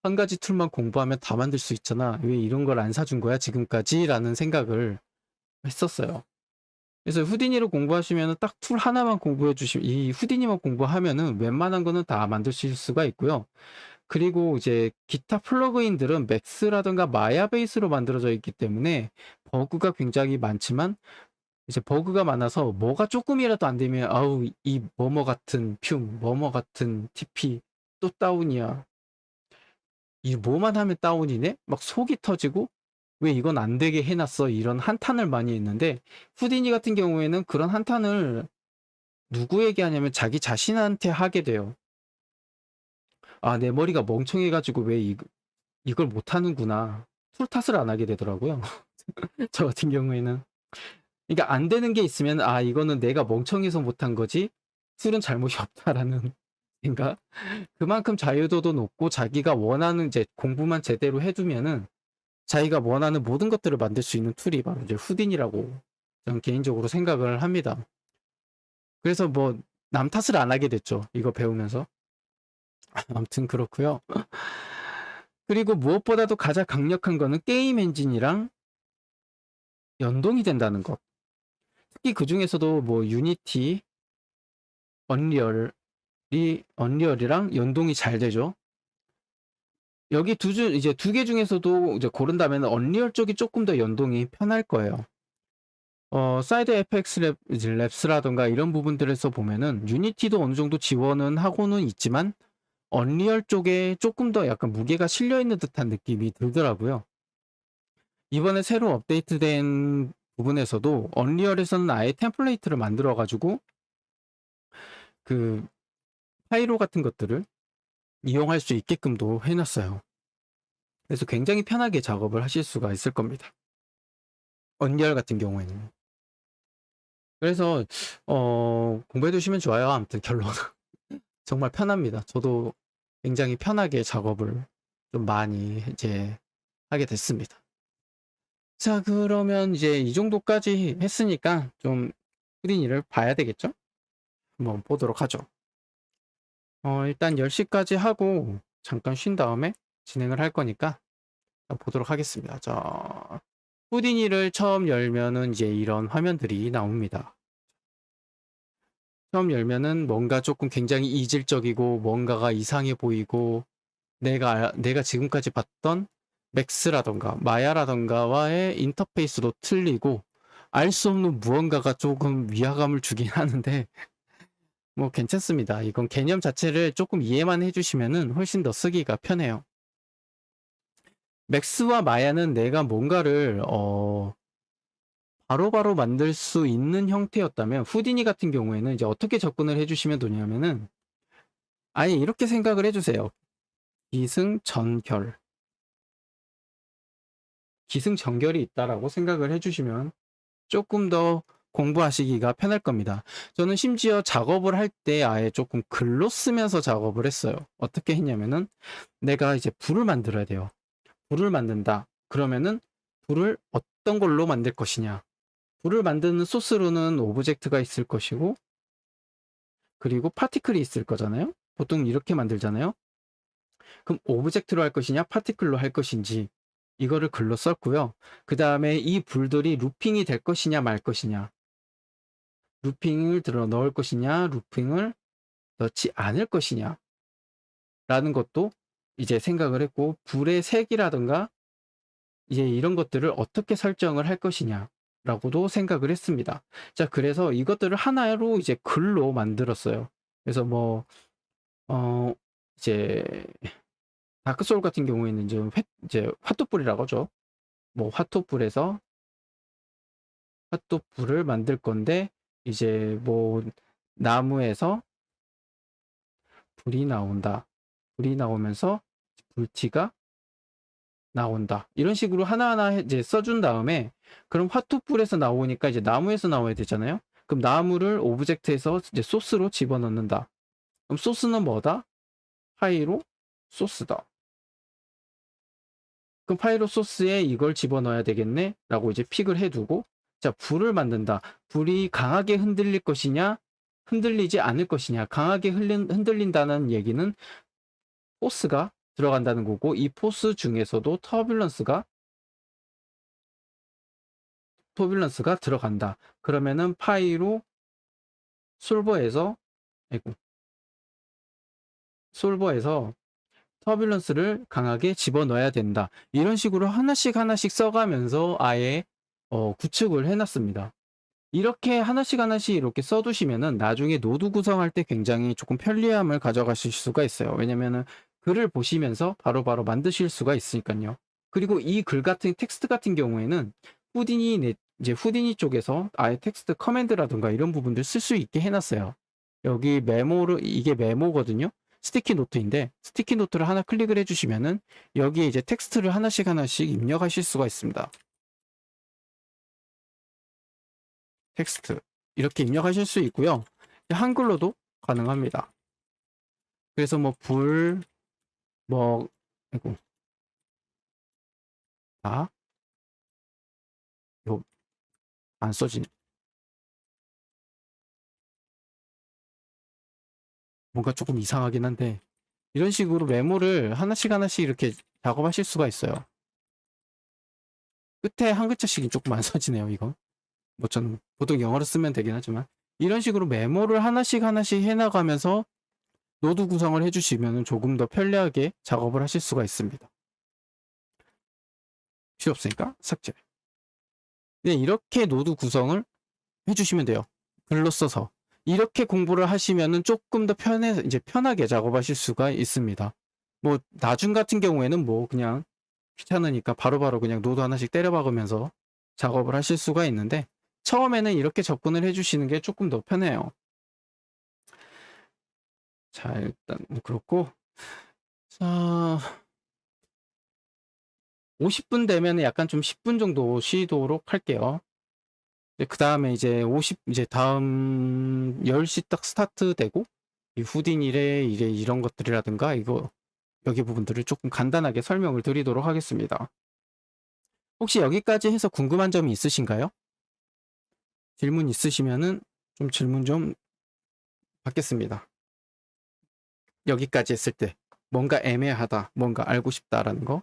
한 가지 툴만 공부하면 다 만들 수 있잖아. 왜 이런 걸 안 사준 거야, 지금까지? 라는 생각을 했었어요. 그래서 후디니를 공부하시면 딱 툴 하나만 이 후디니만 공부하면은 웬만한 거는 다 만드실 수가 있고요. 그리고 이제 기타 플러그인들은 맥스라든가 마야 베이스로 만들어져 있기 때문에 버그가 굉장히 많지만 이제 버그가 많아서 뭐가 조금이라도 안 되면 아우 이 뭐뭐 같은 뭐뭐 같은 TP 또 다운이야. 이 뭐만 하면 다운이네? 막 속이 터지고 왜 이건 안 되게 해놨어? 이런 한탄을 많이 했는데 후디니 같은 경우에는 그런 한탄을 누구에게 하냐면 자기 자신한테 하게 돼요. 아, 내 머리가 멍청해가지고 왜 이걸 못하는구나. 툴 탓을 안 하게 되더라고요. 저 같은 경우에는. 그러니까 안 되는 게 있으면 아, 이거는 내가 멍청해서 못한 거지. 툴은 잘못이 없다라는 생각. 그만큼 자유도도 높고 자기가 원하는 이제 공부만 제대로 해두면은 자기가 원하는 모든 것들을 만들 수 있는 툴이 바로 이제 후딘이라고 저는 개인적으로 생각을 합니다. 그래서 뭐 남 탓을 안 하게 됐죠. 이거 배우면서. 아무튼 그렇고요. 그리고 무엇보다도 가장 강력한 거는 게임 엔진이랑 연동이 된다는 것. 특히 그 중에서도 뭐 유니티, 언리얼이랑 연동이 잘 되죠. 여기 이제 두 개 중에서도 이제 고른다면 언리얼 쪽이 조금 더 연동이 편할 거예요. 사이드 FX 랩스라던가 이런 부분들에서 보면은 유니티도 어느 정도 지원은 하고는 있지만 언리얼 쪽에 조금 더 약간 무게가 실려 있는 듯한 느낌이 들더라고요. 이번에 새로 업데이트된 부분에서도 언리얼에서는 아예 템플레이트를 만들어 가지고 그 파이로 같은 것들을 이용할 수 있게끔도 해놨어요. 그래서 굉장히 편하게 작업을 하실 수가 있을 겁니다. 언리얼 같은 경우에는. 그래서 공부해 두시면 좋아요. 아무튼 결론은 정말 편합니다. 저도 굉장히 편하게 작업을 좀 많이 이제 하게 됐습니다. 자, 그러면 이제 이 정도까지 했으니까 좀 후디니를 봐야 되겠죠? 한번 보도록 하죠. 일단 10시까지 하고 잠깐 쉰 다음에 진행을 할 거니까 보도록 하겠습니다. 자, 후디니를 처음 열면은 이제 이런 화면들이 나옵니다. 처음 열면은 뭔가 조금 굉장히 이질적이고 뭔가가 이상해 보이고 내가 지금까지 봤던 맥스라던가 마야라던가와의 인터페이스도 틀리고 알 수 없는 무언가가 조금 위화감을 주긴 하는데 뭐 괜찮습니다. 이건 개념 자체를 조금 이해만 해주시면은 훨씬 더 쓰기가 편해요. 맥스와 마야는 내가 뭔가를 바로바로 만들 수 있는 형태였다면 후디니 같은 경우에는 이제 어떻게 접근을 해주시면 되냐면은 아예 이렇게 생각을 해주세요. 기승전결. 기승전결이 있다라고 생각을 해주시면 조금 더 공부하시기가 편할 겁니다. 저는 심지어 작업을 할 때 아예 조금 글로 쓰면서 작업을 했어요. 어떻게 했냐면은 내가 이제 불을 만들어야 돼요. 불을 만든다. 그러면은 불을 어떤 걸로 만들 것이냐. 불을 만드는 소스로는 오브젝트가 있을 것이고, 그리고 파티클이 있을 거잖아요. 보통 이렇게 만들잖아요. 그럼 오브젝트로 할 것이냐, 파티클로 할 것인지 이거를 글로 썼고요. 그 다음에 이 불들이 루핑이 될 것이냐 말 것이냐, 루핑을 들어 넣을 것이냐, 루핑을 넣지 않을 것이냐 라는 것도 이제 생각을 했고, 불의 색이라든가 이제 이런 것들을 어떻게 설정을 할 것이냐 라고도 생각을 했습니다. 자, 그래서 이것들을 하나로 이제 글로 만들었어요. 그래서 뭐 이제 다크 소울 같은 경우에는 이제 화토불이라고 하죠. 뭐 화토불에서 화토불을 만들 건데, 이제 뭐 나무에서 불이 나온다. 불이 나오면서 불티가 나온다. 이런 식으로 하나하나 이제 써준 다음에, 그럼 화토불에서 나오니까 이제 나무에서 나와야 되잖아요. 그럼 나무를 오브젝트에서 이제 소스로 집어넣는다. 그럼 소스는 뭐다? 파이로 소스다. 그럼 파이로 소스에 이걸 집어넣어야 되겠네? 라고 이제 픽을 해두고, 자, 불을 만든다. 불이 강하게 흔들릴 것이냐, 흔들리지 않을 것이냐. 강하게 흔들린다는 얘기는 포스가 들어간다는 거고, 이 포스 중에서도 터뷸런스가 들어간다. 그러면은 파이로 솔버에서, 아이고, 솔버에서 터뷸런스를 강하게 집어넣어야 된다. 이런 식으로 하나씩 하나씩 써가면서 아예 구축을 해놨습니다. 이렇게 하나씩 이렇게 써두시면은 나중에 노드 구성할 때 굉장히 조금 편리함을 가져가실 수가 있어요. 왜냐면은 글을 보시면서 바로바로 만드실 수가 있으니까요. 그리고 이 글 같은 텍스트 같은 경우에는 이제 후디니 쪽에서 아예 텍스트 커맨드라든가 이런 부분들 쓸 수 있게 해놨어요. 여기 이게 메모거든요. 스티키 노트인데, 스티키 노트를 하나 클릭을 해주시면은 여기에 이제 텍스트를 하나씩 입력하실 수가 있습니다. 텍스트 이렇게 입력하실 수 있고요. 한글로도 가능합니다. 그래서 뭐 아이고, 이거 안 써지네. 뭔가 조금 이상하긴 한데, 이런 식으로 메모를 하나씩 이렇게 작업하실 수가 있어요. 끝에 한 글자씩이 조금 안 써지네요, 이거. 뭐 저는 보통 영어로 쓰면 되긴 하지만, 이런 식으로 메모를 하나씩 해나가면서 노드 구성을 해주시면 조금 더 편리하게 작업을 하실 수가 있습니다. 필요 없으니까 삭제. 네, 이렇게 노드 구성을 해주시면 돼요. 글로 써서. 이렇게 공부를 하시면은 조금 더 이제 편하게 작업하실 수가 있습니다. 뭐, 나중 같은 경우에는 뭐, 그냥 귀찮으니까 바로바로 그냥 노드 하나씩 때려 박으면서 작업을 하실 수가 있는데, 처음에는 이렇게 접근을 해주시는 게 조금 더 편해요. 자, 일단 뭐 그렇고, 자, 50분 되면 약간 좀 10분 정도 쉬도록 할게요. 그 다음에 이제 다음 10시 딱 스타트 되고, 이 후딘 이런 것들이라든가, 여기 부분들을 조금 간단하게 설명을 드리도록 하겠습니다. 혹시 여기까지 해서 궁금한 점이 있으신가요? 질문 있으시면은 좀 질문 좀 받겠습니다. 여기까지 했을 때 뭔가 애매하다, 뭔가 알고 싶다라는 거.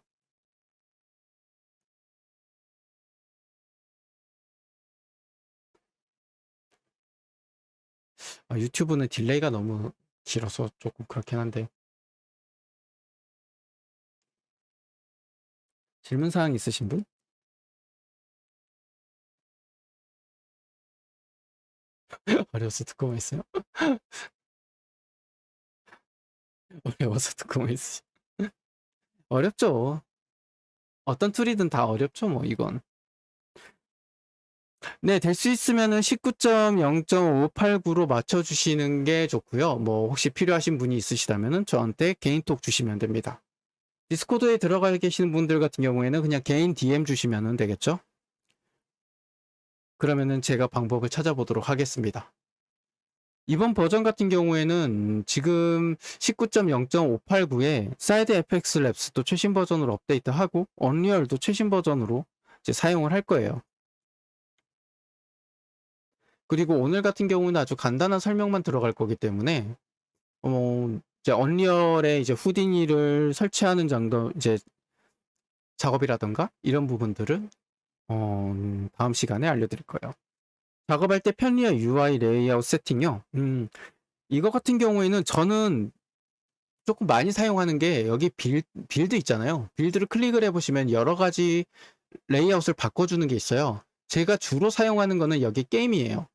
유튜브는 딜레이가 너무 길어서 조금 그렇긴 한데, 질문사항 있으신 분? 어려워서 듣고만 있어요? 어려워서 듣고만 있으시 어렵죠. 어떤 툴이든 다 어렵죠, 뭐, 이건. 네, 될 수 있으면은 19.0.589로 맞춰주시는 게 좋고요. 뭐, 혹시 필요하신 분이 있으시다면은 저한테 개인톡 주시면 됩니다. 디스코드에 들어가 계시는 분들 같은 경우에는 그냥 개인 DM 주시면 되겠죠? 그러면은 제가 방법을 찾아보도록 하겠습니다. 이번 버전 같은 경우에는 지금 19.0.589에 사이드 FX 랩스도 최신 버전으로 업데이트하고 언리얼도 최신 버전으로 이제 사용을 할 거예요. 그리고 오늘 같은 경우는 아주 간단한 설명만 들어갈 거기 때문에 이제 언리얼에 이제 후디니를 설치하는 정도 이제 작업이라던가 이런 부분들은 다음 시간에 알려드릴 거예요. 작업할 때 편리한 UI 레이아웃 세팅이요. 이거 같은 경우에는 저는 조금 많이 사용하는 게 여기 빌드 있잖아요. 빌드를 클릭을 해보시면 여러 가지 레이아웃을 바꿔주는 게 있어요. 제가 주로 사용하는 거는 여기 게임이에요.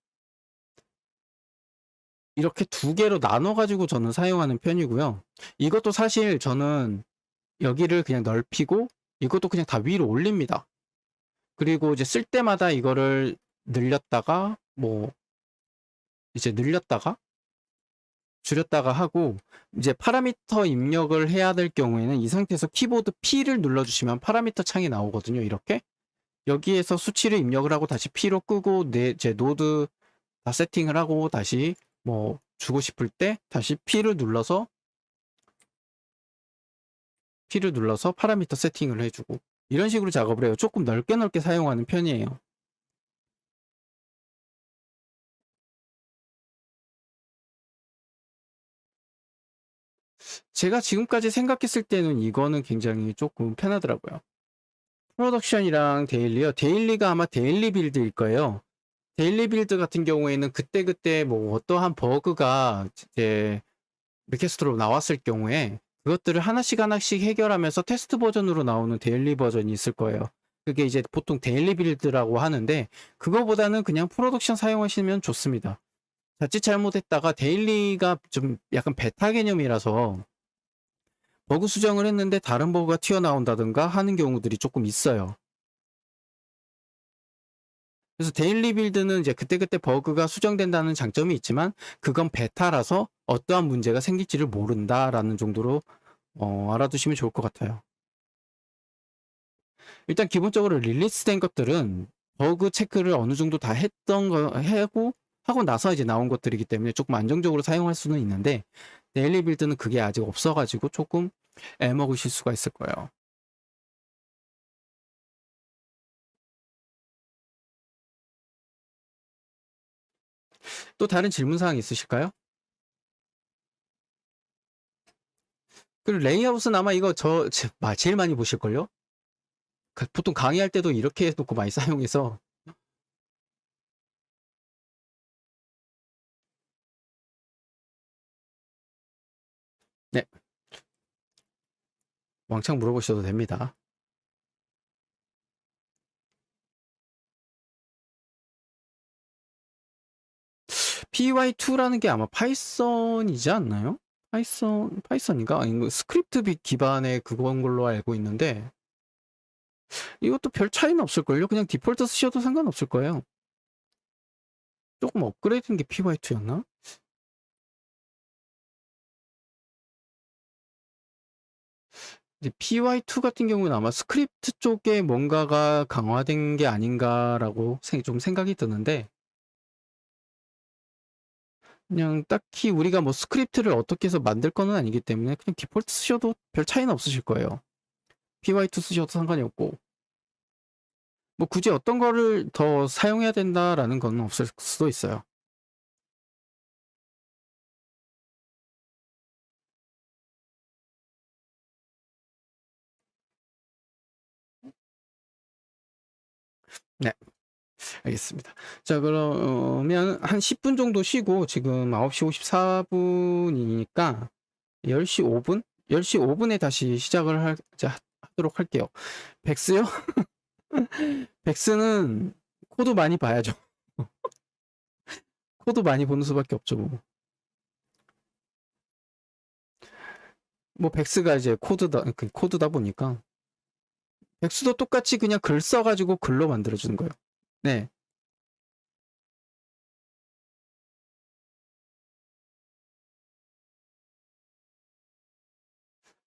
이렇게 두 개로 나눠가지고 저는 사용하는 편이고요. 이것도 사실 저는 여기를 그냥 넓히고 이것도 그냥 다 위로 올립니다. 그리고 이제 쓸 때마다 이거를 늘렸다가 뭐 이제 늘렸다가 줄였다가 하고 이제 파라미터 입력을 해야 될 경우에는 이 상태에서 키보드 P를 눌러주시면 파라미터 창이 나오거든요. 이렇게 여기에서 수치를 입력을 하고 다시 P로 끄고 제 노드 다 세팅을 하고 다시 뭐 주고 싶을 때 다시 P를 눌러서 파라미터 세팅을 해주고 이런 식으로 작업을 해요. 조금 넓게 사용하는 편이에요. 제가 지금까지 생각했을 때는 이거는 굉장히 조금 편하더라고요. 프로덕션이랑 데일리요. 데일리가 아마 데일리 빌드일 거예요. 데일리 빌드 같은 경우에는 그때그때 뭐 어떠한 버그가 이제 리퀘스트로 나왔을 경우에 그것들을 하나씩 해결하면서 테스트 버전으로 나오는 데일리 버전이 있을 거예요. 그게 이제 보통 데일리 빌드라고 하는데 그거보다는 그냥 프로덕션 사용하시면 좋습니다. 자칫 잘못했다가 데일리가 좀 약간 베타 개념이라서 버그 수정을 했는데 다른 버그가 튀어나온다든가 하는 경우들이 조금 있어요. 그래서 데일리 빌드는 이제 그때그때 버그가 수정된다는 장점이 있지만 그건 베타라서 어떠한 문제가 생길지를 모른다라는 정도로 알아두시면 좋을 것 같아요. 일단 기본적으로 릴리스된 것들은 버그 체크를 어느 정도 다 했던 거 하고 나서 이제 나온 것들이기 때문에 조금 안정적으로 사용할 수는 있는데 데일리 빌드는 그게 아직 없어가지고 조금 애먹으실 수가 있을 거예요. 또 다른 질문 사항 있으실까요? 그리고 레이아웃은 아마 이거 제일 많이 보실걸요? 보통 강의할 때도 이렇게 해놓고 많이 사용해서 네, 왕창 물어보셔도 됩니다. py2라는 게 아마 파이썬이지 않나요? 파이썬인가? 아니, 스크립트 기반의 그건 걸로 알고 있는데 이것도 별 차이는 없을걸요? 그냥 디폴트 쓰셔도 상관없을 거예요. 조금 업그레이드된 게 py2였나? py2 같은 경우는 아마 스크립트 쪽에 뭔가가 강화된 게 아닌가라고 좀 생각이 드는데 그냥 딱히 우리가 뭐 스크립트를 어떻게 해서 만들 거는 아니기 때문에 그냥 디폴트 쓰셔도 별 차이는 없으실 거예요. py2 쓰셔도 상관이 없고 뭐 굳이 어떤 거를 더 사용해야 된다라는 건 없을 수도 있어요. 네, 알겠습니다. 자, 그러면 한 10분 정도 쉬고 지금 9시 54분이니까 10시 5분? 10시 5분에 다시 시작을 하도록 할게요. 백스요? 백스는 코드 많이 봐야죠. 코드 많이 보는 수밖에 없죠. 뭐 백스가 이제 코드다 보니까 백스도 똑같이 그냥 글 써가지고 글로 만들어주는 거예요. 네.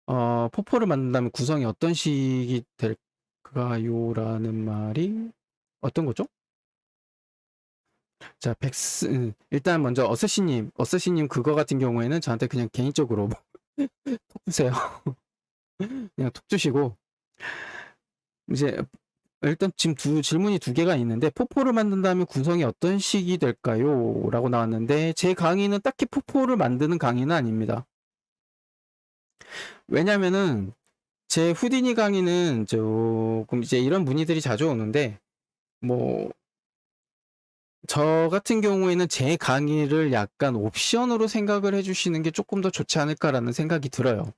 포포를 만든다면 구성이 어떤 식이 될까요? 라는 말이 어떤 거죠? 자, 일단 먼저 어서시님 그거 같은 경우에는 저한테 그냥 개인적으로 톡 주세요. 그냥 톡 주시고, 이제 일단 지금 질문이 두 개가 있는데, 포포를 만든다면 구성이 어떤 식이 될까요? 라고 나왔는데, 제 강의는 딱히 포포를 만드는 강의는 아닙니다. 왜냐면은, 제 후디니 강의는 조금 이제 이런 문의들이 자주 오는데, 뭐, 저 같은 경우에는 제 강의를 약간 옵션으로 생각을 해주시는 게 조금 더 좋지 않을까라는 생각이 들어요.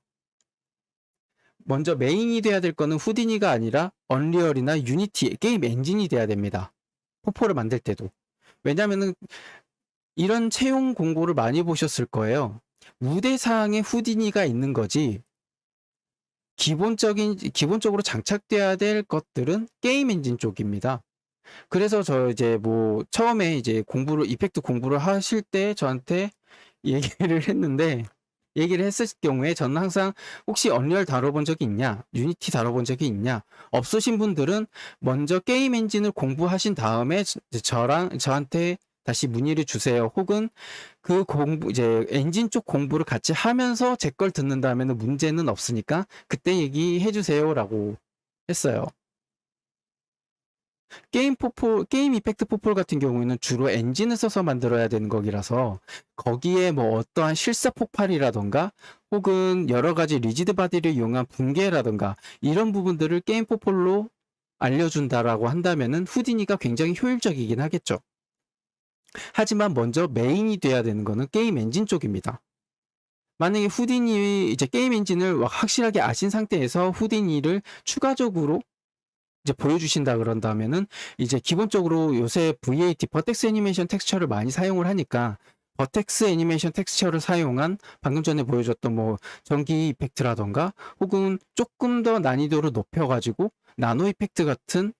먼저 메인이 돼야 될 거는 후디니가 아니라 언리얼이나 유니티 게임 엔진이 돼야 됩니다. 포포를 만들 때도. 왜냐면은 이런 채용 공고를 많이 보셨을 거예요. 우대사항에 후디니가 있는 거지. 기본적으로 장착돼야 될 것들은 게임 엔진 쪽입니다. 그래서 저 이제 뭐 처음에 이제 이펙트 공부를 하실 때 저한테 얘기를 했는데, 얘기를 했을 경우에 저는 항상 혹시 언리얼 다뤄본 적이 있냐, 유니티 다뤄본 적이 있냐, 없으신 분들은 먼저 게임 엔진을 공부하신 다음에 저한테 다시 문의를 주세요. 혹은 이제 엔진 쪽 공부를 같이 하면서 제 걸 듣는다면 문제는 없으니까 그때 얘기해 주세요라고 했어요. 게임 이펙트 포폴 같은 경우에는 주로 엔진을 써서 만들어야 되는 거기라서, 거기에 뭐 어떠한 실사 폭발이라던가 혹은 여러 가지 리지드 바디를 이용한 붕괴라던가 이런 부분들을 게임 포폴로 알려준다라고 한다면은 후디니가 굉장히 효율적이긴 하겠죠. 하지만 먼저 메인이 돼야 되는 거는 게임 엔진 쪽입니다. 만약에 후디니 이제 게임 엔진을 확실하게 아신 상태에서 후디니를 추가적으로 이제 보여주신다 그런다면은, 이제 기본적으로 요새 VAT 버텍스 애니메이션 텍스처를 많이 사용을 하니까 버텍스 애니메이션 텍스처를 사용한 방금 전에 보여줬던 뭐 전기 이펙트라던가 혹은 조금 더 난이도를 높여가지고 나노 이펙트 같은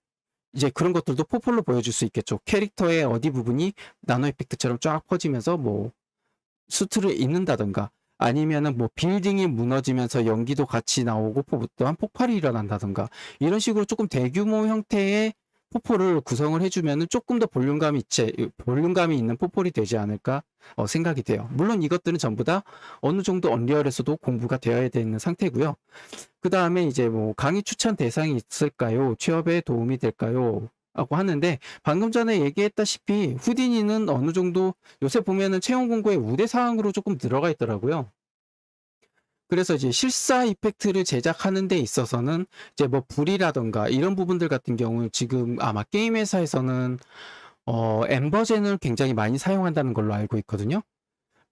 이제 그런 것들도 포폴로 보여줄 수 있겠죠. 캐릭터의 어디 부분이 나노 이펙트처럼 쫙 퍼지면서 뭐 수트를 입는다던가, 아니면은 뭐 빌딩이 무너지면서 연기도 같이 나오고 또한 폭발이 일어난다던가, 이런 식으로 조금 대규모 형태의 포폴을 구성을 해주면은 조금 더 볼륨감이 있는 포폴이 되지 않을까 생각이 돼요. 물론 이것들은 전부 다 어느 정도 언리얼에서도 공부가 되어야 되는 상태고요. 그 다음에 이제 뭐 강의 추천 대상이 있을까요? 취업에 도움이 될까요? 라고 하는데, 방금 전에 얘기했다시피 후디니는 어느 정도 요새 보면은 채용 공고에 우대 사항으로 조금 들어가 있더라고요. 그래서 이제 실사 이펙트를 제작하는 데 있어서는 이제 뭐 불이라던가 이런 부분들 같은 경우 지금 아마 게임 회사에서는 엠버젠을 굉장히 많이 사용한다는 걸로 알고 있거든요.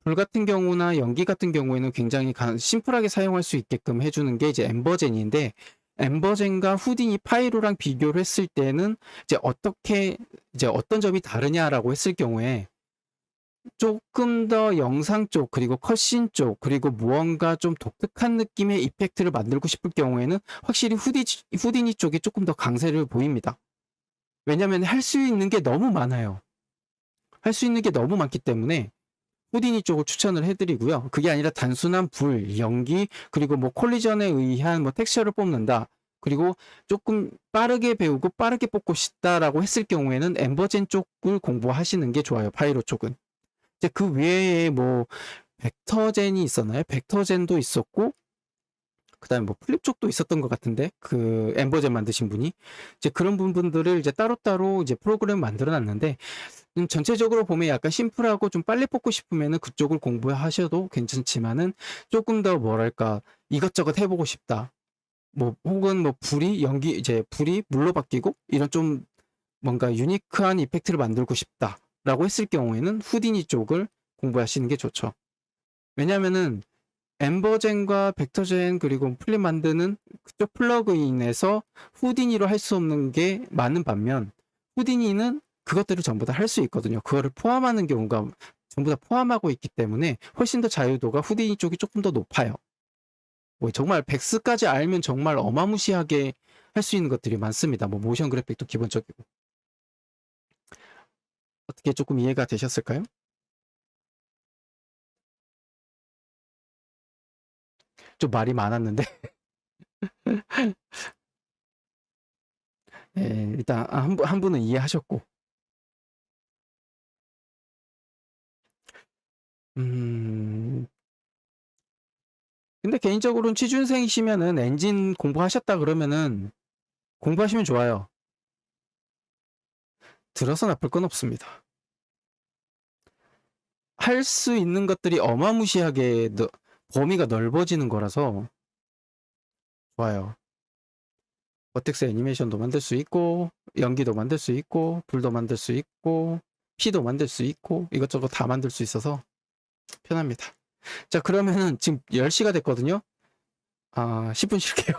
불 같은 경우나 연기 같은 경우에는 굉장히 심플하게 사용할 수 있게끔 해주는 게 이제 엠버젠인데, 엠버젠과 후디니 파이로랑 비교를 했을 때는 이제 어떤 점이 다르냐라고 했을 경우에, 조금 더 영상 쪽 그리고 컷신 쪽 그리고 무언가 좀 독특한 느낌의 이펙트를 만들고 싶을 경우에는 확실히 후디니 쪽이 조금 더 강세를 보입니다. 왜냐면 할 수 있는 게 너무 많아요. 할 수 있는 게 너무 많기 때문에 후디니 쪽을 추천을 해드리고요. 그게 아니라 단순한 불, 연기, 그리고 뭐 콜리전에 의한 뭐 텍스처를 뽑는다, 그리고 조금 빠르게 배우고 빠르게 뽑고 싶다라고 했을 경우에는 엠버젠 쪽을 공부하시는 게 좋아요. 파이로 쪽은. 이제 그 외에 뭐 벡터젠이 있었나요? 벡터젠도 있었고, 그다음에 뭐 플립 쪽도 있었던 것 같은데, 그 엠버젠 만드신 분이 이제 그런 부분들을 이제 따로따로 이제 프로그램 만들어 놨는데, 전체적으로 보면 약간 심플하고 좀 빨리 뽑고 싶으면은 그쪽을 공부하셔도 괜찮지만은, 조금 더 뭐랄까 이것저것 해보고 싶다, 뭐 혹은 뭐 불이 물로 바뀌고 이런 좀 뭔가 유니크한 이펙트를 만들고 싶다라고 했을 경우에는 후디니 쪽을 공부하시는 게 좋죠. 왜냐면은 엠버젠과 벡터젠 그리고 플립 만드는 그쪽 플러그인에서 후디니로 할 수 없는 게 많은 반면, 후디니는 그것들을 전부 다 할 수 있거든요. 그거를 포함하는 경우가 전부 다 포함하고 있기 때문에 훨씬 더 자유도가 후디니 쪽이 조금 더 높아요. 뭐 정말 백스까지 알면 정말 어마무시하게 할 수 있는 것들이 많습니다. 뭐 모션 그래픽도 기본적이고. 어떻게 조금 이해가 되셨을까요? 좀 말이 많았는데. 네, 일단 한 분은 이해하셨고. 음. 근데 개인적으로는 취준생이시면은 엔진 공부하셨다 그러면은 공부하시면 좋아요. 들어서 나쁠 건 없습니다. 할 수 있는 것들이 어마무시하게 범위가 넓어지는 거라서 좋아요. 버텍스 애니메이션도 만들 수 있고, 연기도 만들 수 있고, 불도 만들 수 있고, 피도 만들 수 있고, 이것저것 다 만들 수 있어서 편합니다. 자, 그러면은 지금 10시가 됐거든요. 10분 쉴게요.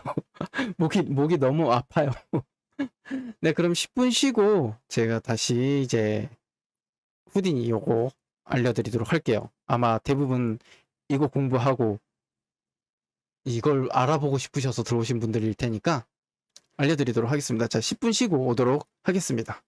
목이 너무 아파요. 네, 그럼 10분 쉬고 제가 다시 이제 후디니 요거 알려드리도록 할게요. 아마 대부분 이거 공부하고 이걸 알아보고 싶으셔서 들어오신 분들일 테니까 알려드리도록 하겠습니다. 자, 10분 쉬고 오도록 하겠습니다.